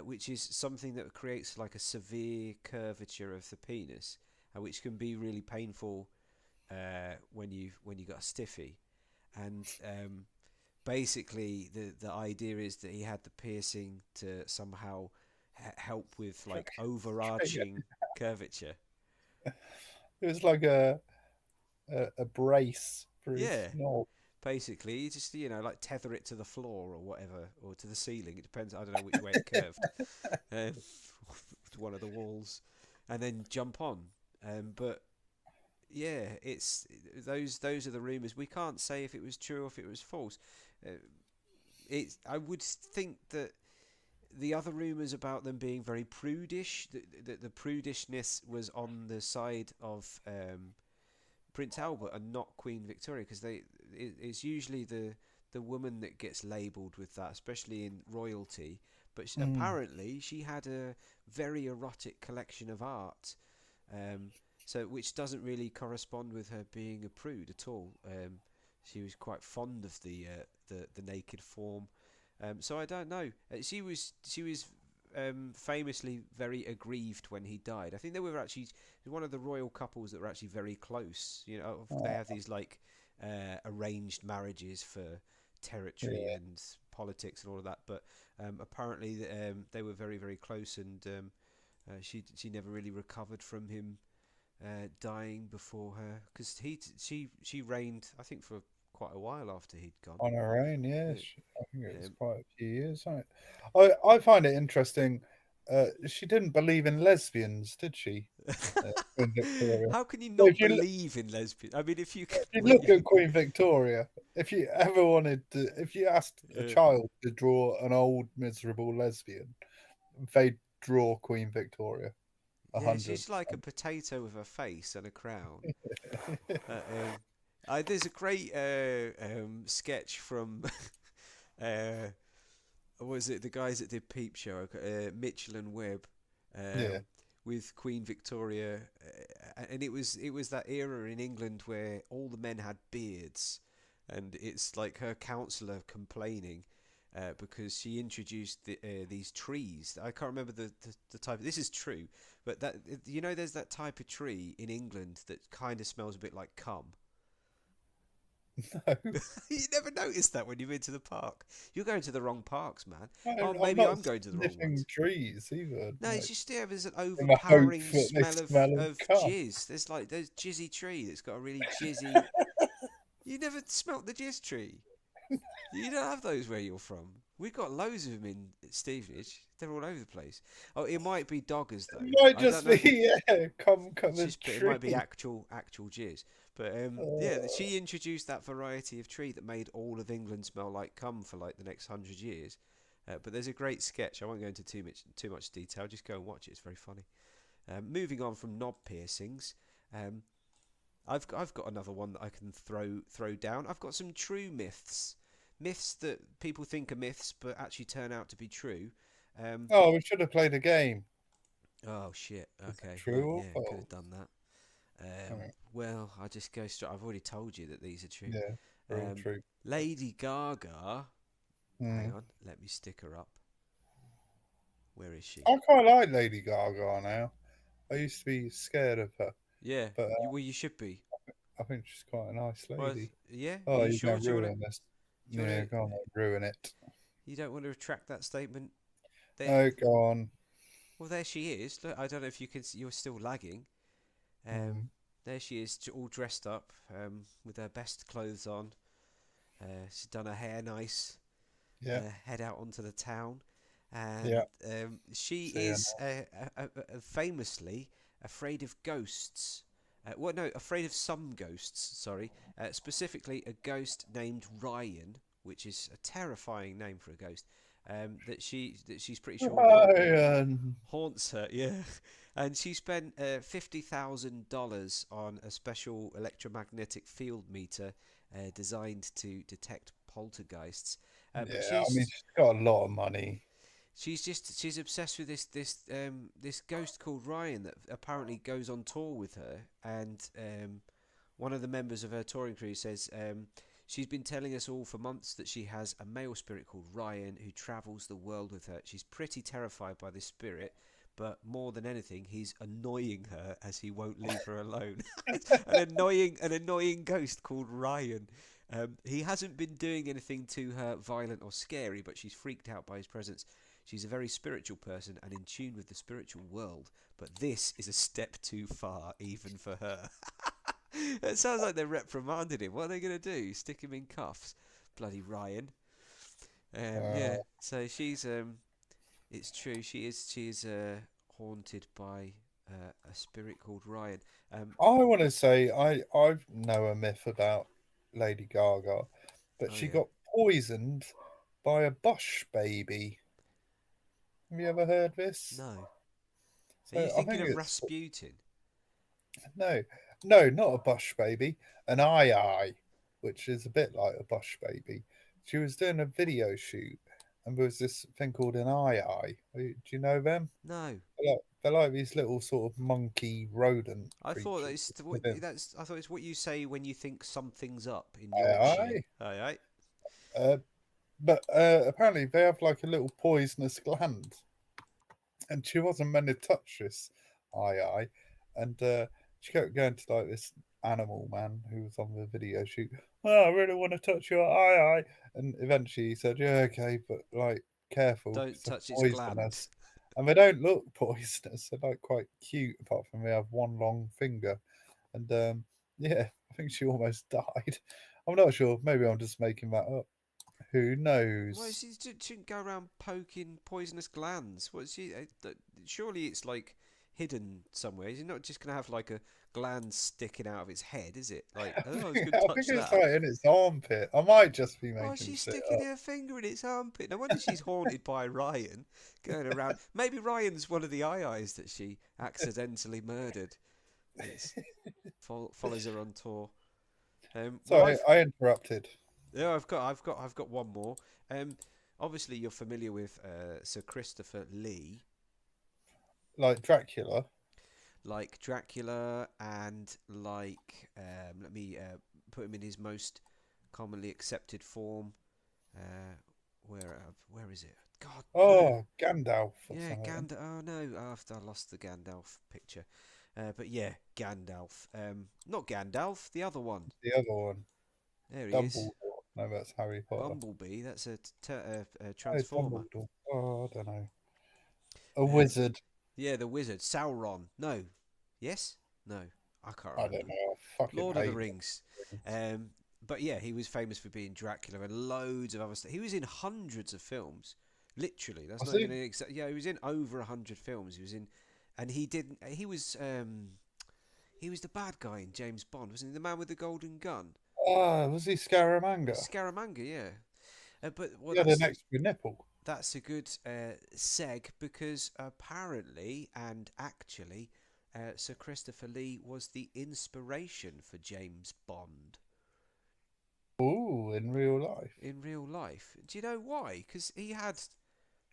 which is something that creates like a severe curvature of the penis, which can be really painful when you got a stiffy. And basically, the idea is that he had the piercing to somehow help with like overarching curvature. It was like a brace for his Yeah, knob. basically, you just like tether it to the floor or whatever, or to the ceiling. It depends. I don't know which way it curved. Um, to one of the walls, and then jump on. But yeah, it's those are the rumours. We can't say if it was true or if it was false. Uh, I would think that the other rumours about them being very prudish, the prudishness was on the side of Prince Albert and not Queen Victoria, because it's usually the woman that gets labelled with that, especially in royalty. But Mm. apparently she had a very erotic collection of art, um, so which doesn't really correspond with her being a prude at all. She was quite fond of the naked form. So I don't know. She was famously very aggrieved when he died. I think they were actually one of the royal couples that were actually very close. They Oh, have these like arranged marriages for territory yeah. and politics and all of that. But apparently they were very very close, and she never really recovered from him dying before her, because she reigned, I think, for quite a while after he'd gone. On her own, Uh, yes. I think it was um, quite a few years. I find it interesting. She didn't believe in lesbians, did she? Queen Victoria. How can you So not believe in lesbian? I mean, if you if can you look believe, at Queen Victoria, if you ever wanted to, if you asked a uh, child to draw an old miserable lesbian, they'd draw Queen Victoria yeah, 100. she's like a potato with a face and a crown. There's a great sketch from uh, was it the guys that did Peep Show, Mitchell and Webb, Yeah. um, with Queen Victoria, and it was that era in England where all the men had beards, and it's like her counsellor complaining. Because she introduced these trees. I can't remember the type. This is true, but there's that type of tree in England that kind of smells a bit like cum. No, You never noticed that when you've been to the park. You're going to the wrong parks, man. Oh, I'm maybe not I'm going to the wrong sniffing ones. trees either. No, it's Like just there's an in the hope overpowering that they smell smell of of cum. jizz. There's jizzy tree that's got a really jizzy. You never smelt the jizz tree. You don't have those where you're from. We've got loads of them in Stevenage. They're all over the place. Oh, it might be doggers though. It might I don't just know be if it. yeah, cum It's covered just, but it might be tree. actual jizz. But yeah, Uh, she introduced that variety of tree that made all of England smell like cum for like the next 100 years. But there's a great sketch. I won't go into too much detail. Just go and watch it. It's very funny. Moving on from knob piercings, um, I've got another one that I can throw down. I've got some true myths that people think are myths but actually turn out to be true. Um, oh, we should have played a game. oh shit. Is it Okay. Well, true or yeah, could have false? done that. Alright, Well, I just go straight. I've already told you that these are true. yeah, real Um, true. Lady Gaga. Hang Mm. on, let me stick her up. Where is she? I quite like Lady Gaga now. I used to be scared of her, Yeah, but well, you should be. I think she's quite a nice Well, lady. yeah. Are Oh, you you're sure? gonna Do you want to? ruin this. Do you Yeah, want go on, to? ruin it. You don't want to retract that statement? There. No, go on. Well, there she is. Look, I don't know if you can. You're still lagging. Um, Mm. there she is, all dressed up, with her best clothes on. She's done her hair nice. Yeah, Head out onto the town, yeah. and she See ya is famously afraid of ghosts. Well, no, afraid of some ghosts. Sorry, specifically a ghost named Ryan, which is a terrifying name for a ghost. that she's pretty sure Ryan. haunts her. Yeah, and she spent $50,000 on a special electromagnetic field meter designed to detect poltergeists. But Yeah, I mean, she's got a lot of money. she's obsessed with this ghost called Ryan that apparently goes on tour with her, and one of the members of her touring crew says she's been telling us all for months that she has a male spirit called Ryan who travels the world with her. She's pretty terrified by this spirit, but more than anything, he's annoying her as he won't leave her alone. An annoying ghost called Ryan. He hasn't been doing anything to her violent or scary, but she's freaked out by his presence. She's a very spiritual person and in tune with the spiritual world, but this is a step too far even for her. It sounds like they reprimanded him. What are they going to do? Stick him in cuffs? Bloody Ryan. Yeah. Uh, So she's it's true. She is haunted by a spirit called Ryan. I want to say I know a myth about Lady Gaga, but Oh she yeah. got poisoned by a bush baby. Have you ever heard this? No. Are you So I thinking think of it's Rasputin? no, no, not a bush baby, an eye, which is a bit like a bush baby. She was doing a video shoot, and there was this thing called an eye. Do you know them? No. They're like these little sort of monkey rodent I thought creatures. I thought it's what you say when you think something's up in Yorkshire. Aye, Aye, aye. aye. But apparently they have like a little poisonous gland, and she wasn't meant to touch this eye, and she kept going to like this animal man who was on the video shoot. Oh, I really want to touch your eye, and eventually he said, "Yeah, okay, but like careful Don't because they're touch its gland. poisonous." And they don't look poisonous; they're like quite cute, apart from they have one long finger. And yeah, I think she almost died. I'm not sure. Maybe I'm just making that up. Who Well, knows? she shouldn't go around poking poisonous glands. What she? Surely it's like hidden somewhere. You're not just gonna have like a gland sticking out of its head, is it? Like, oh, I was gonna I think touch it's that. like in its armpit. I might just be Oh, making she's shit sticking up. her finger in its armpit. No wonder she's haunted by Ryan, going around. Maybe Ryan's one of the eyes that she accidentally murdered. It's follows her on tour. Well, Sorry, I interrupted. yeah, I've got one more. Um, Obviously you're familiar with Sir Christopher Lee, Like Dracula. like Dracula, and like let me put him in his most commonly accepted form. Where is it? God no. Oh, Gandalf or Yeah, something. Gandalf. Oh no, after I lost the Gandalf picture. But yeah, Gandalf. Not Gandalf, the other one. The other one, There he is. Dumbledore. No, that's Harry Potter. Bumblebee. That's a Oh, transformer. Dumbledore. Oh, I don't know. A Um, wizard. yeah, the wizard. Sauron. No. Yes? No. I can't I don't remember. know. I fucking Lord of the hate Rings. it. Um, but yeah, he was famous for being Dracula and loads of other stuff. He was in hundreds of films. Literally, that's Was not even he? an exact. Yeah, he was in over 100 films. He was in, and he didn't. He was the bad guy in James Bond, wasn't he? The man with the golden gun, Ah, was he Scaramanga? Scaramanga. Yeah. But well, He had an extra nipple. that's a good seg because apparently and actually, Sir Christopher Lee was the inspiration for James Bond Ooh, in real life. in real life. Do you know why? Because he had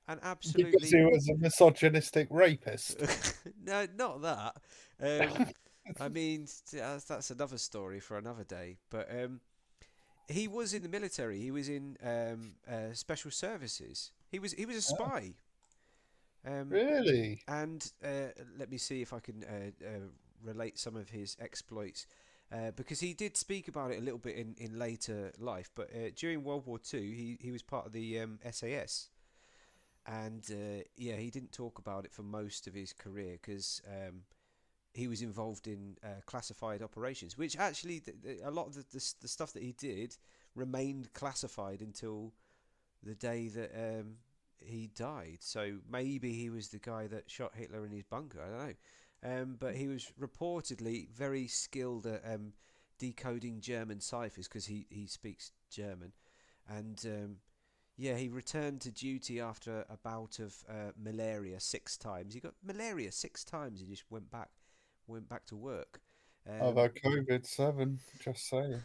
an Because he absolutely was a misogynistic rapist. no, not that. Um, I mean, that's another story for another day. But he was in the military. He was in special services. He was a Oh, spy. Um, really? and let me see if I can relate some of his exploits. Because he did speak about it a little bit in later life, but during World War Two, he was part of the SAS, and yeah, he didn't talk about it for most of his career because he was involved in classified operations, which actually a lot of the stuff that he did remained classified until the day that he died. So maybe he was the guy that shot Hitler in his bunker. I don't know. But he was reportedly very skilled at decoding German ciphers because he speaks German. And Yeah, he returned to duty after a bout of malaria 6 times. He got malaria 6 times. He just went back to work. Although Um, COVID-7, just saying.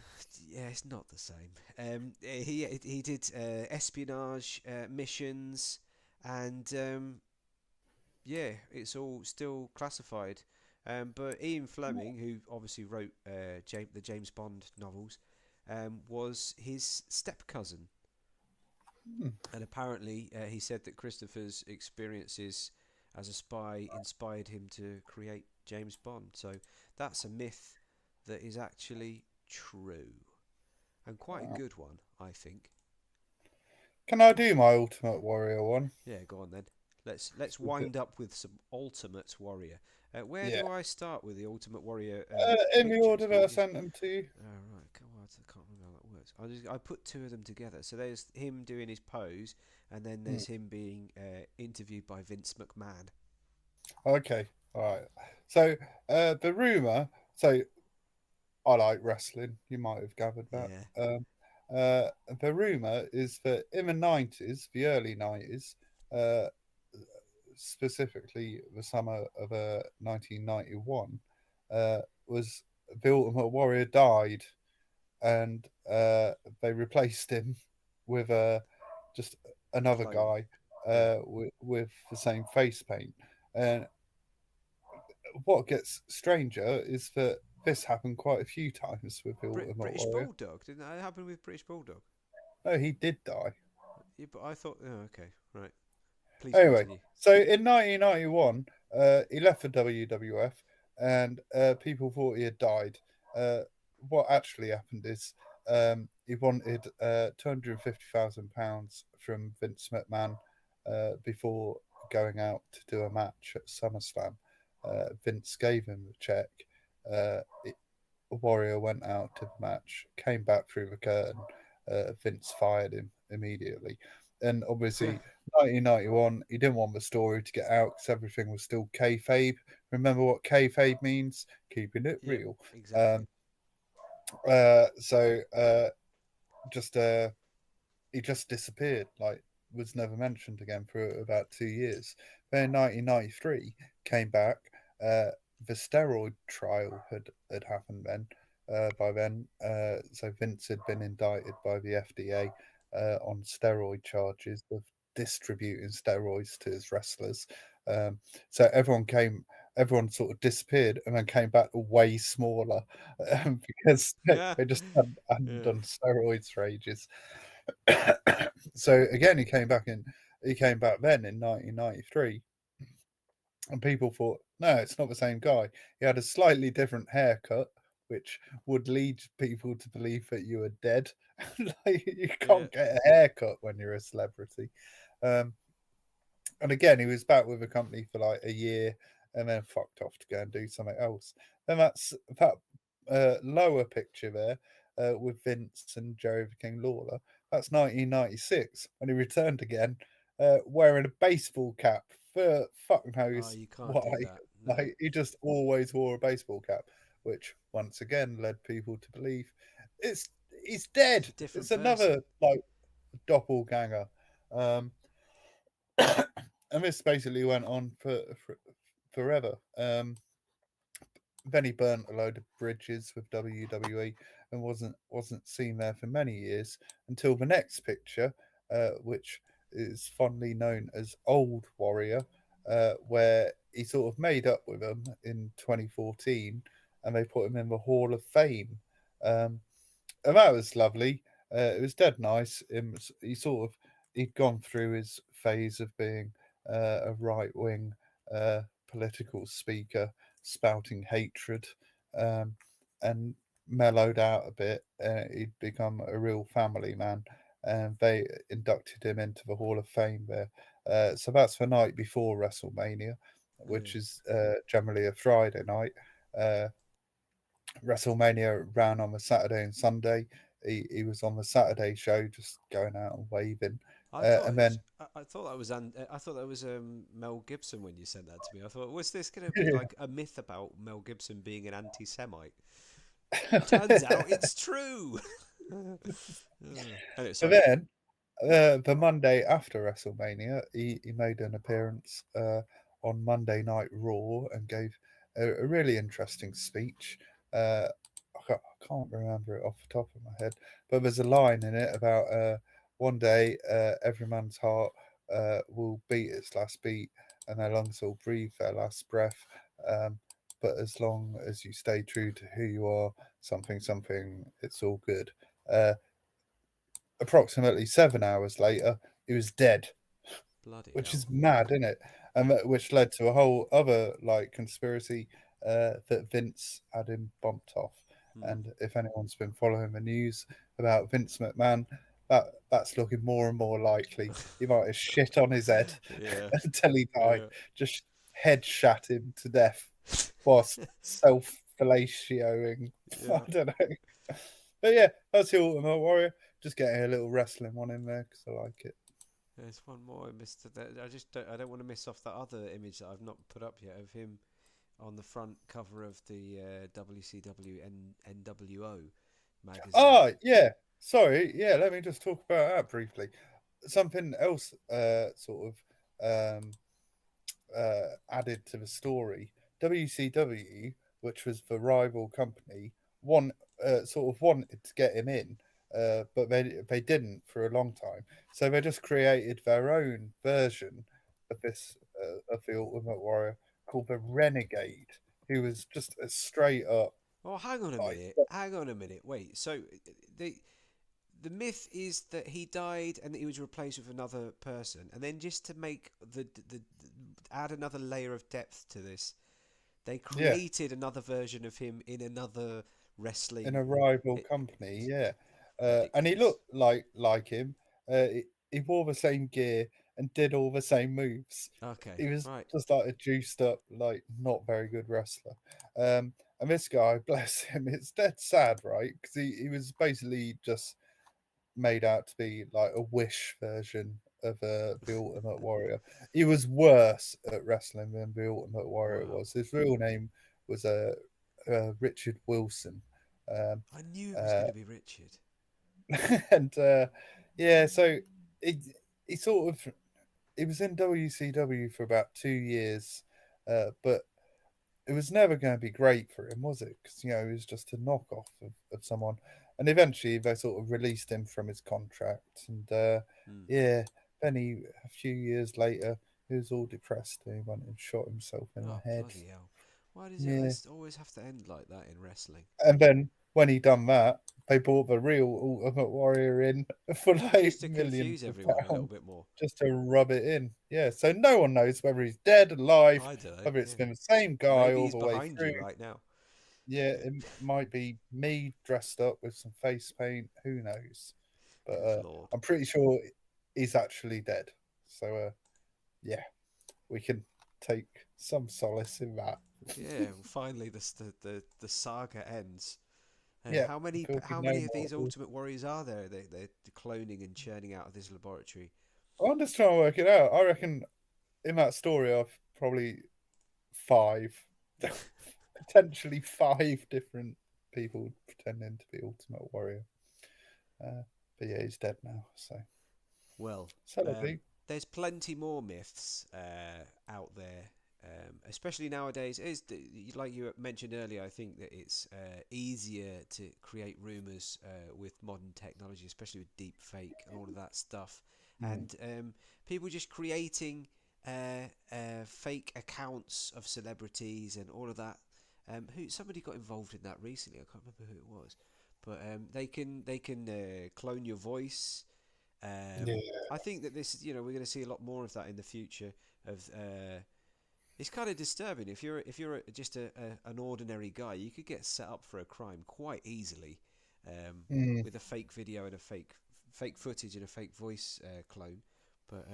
yeah, it's not the same. He did espionage missions, and yeah, it's all still classified. But Ian Fleming, who obviously wrote the James Bond novels, was his step cousin. Hmm. And apparently, he said that Christopher's experiences as a spy inspired him to create James Bond. So that's a myth that is actually true, and quite a Oh. good one, I think. Can I do my Ultimate Warrior one? Yeah, go on then. Let's wind up with some Ultimate Warrior. Where Yeah. do I start with the Ultimate Warrior In the pictures? order Can that you I just? sent them to you. Oh, right, come on, I can't remember how that works. I put two of them together. So there's him doing his pose, and then Hmm. there's him being interviewed by Vince McMahon. Okay. All right. So the rumor. So I like wrestling. You might have gathered that. Yeah, Uh, the rumor is that in the 90s, the early 90s, uh, specifically the summer of 1991, was the Ultimate Warrior died, and they replaced him with just another clone. guy Yeah, with the same face paint. And what gets stranger is that this happened quite a few times with the Ultimate British Warrior. Bulldog. Didn't that happen with British Bulldog? No, he did die. Yeah, but I thought. Oh, okay, right. Please Anyway, continue. so in 1991, he left the WWF, and people thought he had died. What actually happened is he wanted £250,000 from Vince McMahon before going out to do a match at SummerSlam. Vince gave him the check. It, Warrior went out to the match, came back through the curtain. Vince fired him immediately. And obviously, 1991, he didn't want the story to get out because everything was still kayfabe. Remember what kayfabe means? Keeping it Yep, real. exactly. Um, so just he just disappeared, like was never mentioned again for about 2 years. Then in 1993 came back. Uh, the steroid trial had happened then. By then, so Vince had been indicted by the FDA on steroid charges of distributing steroids to his wrestlers. So everyone sort of disappeared and then came back way smaller because Yeah, they just hadn't yeah, done steroids for ages. So again, he came back then in 1993, and people thought, no, it's not the same guy. He had a slightly different haircut, which would lead people to believe that you were dead. Like, you yeah. can't get a haircut when you're a celebrity. Um, and again, he was back with the company for like a year, and then fucked off to go and do something else. And that's that lower picture there with Vince and Jerry the King Lawler. That's 1996 when he returned again, wearing a baseball cap for fuck Oh, knows you can't why. do that. No. Like, he just always wore a baseball cap, which once again led people to believe it's he's It's dead. a different It's person. another like doppelganger. Um, and this basically went on for forever. Then he burnt a load of bridges with WWE and wasn't seen there for many years until the next picture, which is fondly known as Old Warrior, where he sort of made up with them in 2014, and they put him in the Hall of Fame. Um, and that was lovely. It was dead nice. He'd gone through his phase of being a right wing political speaker, spouting hatred, um, and mellowed out a bit. He'd become a real family man, and they inducted him into the Hall of Fame there. So that's the night before WrestleMania, Yeah. which is generally a Friday night. Uh, WrestleMania ran on the Saturday and Sunday. He was on the Saturday show, just going out and waving, I thought and it was. then I thought that was. I thought that was Mel Gibson when you sent that to me. I thought, was this going to be like a myth about Mel Gibson being an anti-Semite? Turns out it's true. Anyway, but sorry. then The Monday after WrestleMania, he made an appearance on Monday Night Raw and gave a really interesting speech. I can't remember it off the top of my head, but there's a line in it about one day every man's heart will beat its last beat and their lungs will breathe their last breath. Um, but as long as you stay true to who you are, something, something, it's all good. Uh, Approximately 7 hours later, he was dead, Bloody which hell. is mad, isn't it? And which led to a whole other like conspiracy that Vince had him bumped off. Hmm. And if anyone's been following the news about Vince McMahon, that's looking more and more likely. He might have shit on his head Yeah. until he died, Yeah. just head shat him to death whilst self fellatioing. I Yeah. don't know. But yeah, that's the Ultimate Warrior. Just getting a little wrestling one in there because I like it. There's one more I missed. I just don't want to miss off that other image that I've not put up yet of him on the front cover of the WCW NWO magazine. Oh, yeah. Sorry. Yeah, let me just talk about that briefly. Something else sort of added to the story. WCW, which was the rival company, sort of wanted to get him in, but they didn't for a long time. So they just created their own version of this of the Ultimate Warrior called the Renegade, who was just a straight up Oh, hang on a like minute. Hang on a minute. Wait. So the the myth is that he died and that he was replaced with another person, and then just to make the add another layer of depth to this, they yeah, created another version of him in another in a wrestling. rival It, company, yeah. And he ridiculous. looked like him. He wore the same gear and did all the same moves. Okay. He was Right. just like a juiced up, like not very good wrestler. And this guy, bless him, it's dead sad, right? Because he was basically just made out to be like a Wish version of the Ultimate Warrior. He was worse at wrestling than the Ultimate Warrior Wow. was. His real name was Richard Wilson. Um, I knew it was uh, going to be Richard. and yeah, so he, he sort of he was in WCW for about 2 years, but it was never going to be great for him, was it? Because he was just a knockoff of someone, and eventually they sort of released him from his contract, and Hmm. yeah, then a few years later he was all depressed and he went and shot himself in the Oh, head. bloody hell. Why does it Yeah, always have to end like that in wrestling? and then when he done that, they brought the real Ultimate Warrior in for like Just to millions confuse of everyone a little pounds bit more. just to rub it in. Yeah, so no one knows whether he's dead, alive, I don't know. whether it's Yeah. been the same guy Maybe all he's the way behind through. you right now. Yeah, it might be me dressed up with some face paint. Who knows? But Good lord. I'm pretty sure he's actually dead. So yeah, we can take some solace in that. Yeah, well, finally the saga ends. And Yeah, how many there'll be how no many of these more. Ultimate Warriors are there? They're cloning and churning out of this laboratory. I'm just trying to work it out. I reckon in that story, I've probably five, potentially five different people pretending to be Ultimate Warrior. But yeah, he's dead now. So, Well, celebrate. there's plenty more myths out there, especially nowadays. It is like you mentioned earlier. I think that it's easier to create rumors with modern technology, especially with deep fake and all of that stuff, Mm. and people just creating fake accounts of celebrities and all of that. Who somebody got involved in that recently? I can't remember who it was, but they can clone your voice. Yeah, I think that we're going to see a lot more of that in the future. Of It's kind of disturbing. If you're just an ordinary guy, you could get set up for a crime quite easily, mm, with a fake video and a fake footage and a fake voice clone. But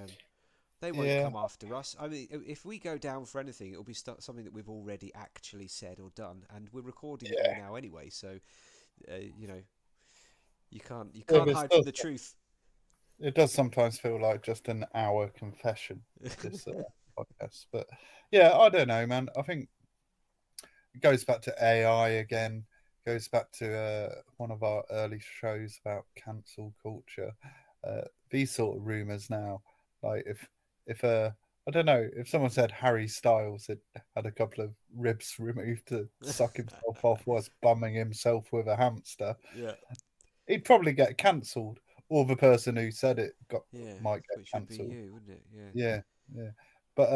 they won't yeah, come after us. I mean, if we go down for anything, it'll be something that we've already actually said or done, and we're recording it all yeah. now anyway. So uh, you know, you Yeah, can't this hide from does. the truth. It does sometimes feel like just an hour confession. This podcast, but yeah, I don't know, man. I think it goes back to AI again. Goes back to one of our early shows about cancel culture. Uh, these sort of rumors now. Like if I don't know, if someone said Harry Styles had a couple of ribs removed to suck himself off whilst bumming himself with a hamster, Yeah. he'd probably get cancelled. Or the person who said it Yeah. might get Which would be cancelled. you, wouldn't it? Yeah. Yeah, yeah. But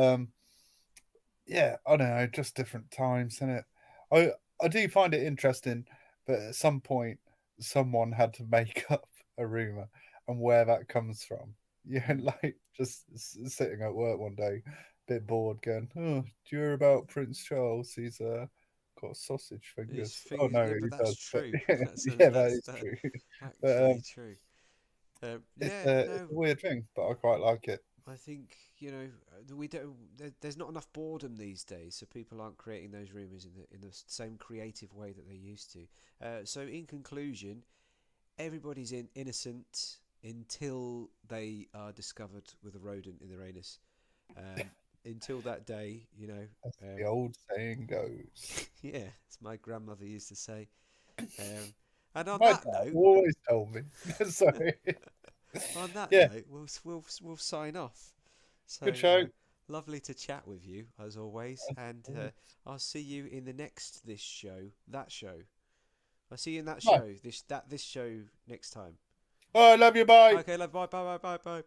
yeah, I don't know, just different times, isn't it? I do find it interesting that at some point someone had to make up a rumor and where that comes from. Yeah, Mm. like just sitting at work one day, bit bored, going, "Oh, do you hear about Prince Charles? He's got sausage His fingers." Oh fingers. no, Yeah, but he that's does. But true. yeah, yeah, that is That's true. But actually true. Yeah. it's No. a weird thing, but I quite like it. I think we don't. There's not enough boredom these days, so people aren't creating those rumors in the same creative way that they used to. So in conclusion, everybody's innocent until they are discovered with a rodent in their anus. Um, until that day, As um, the old saying goes. yeah, as my grandmother used to say. Um, and on My that dad note, always told me. Sorry. on that Yeah, note, we'll sign off. So good show. lovely to chat with you as always, and I'll see you in the next this show, that show. I'll see you in that Bye. show, this show next time. Oh, I love you. Bye. Okay, love, bye, bye, bye, bye, bye.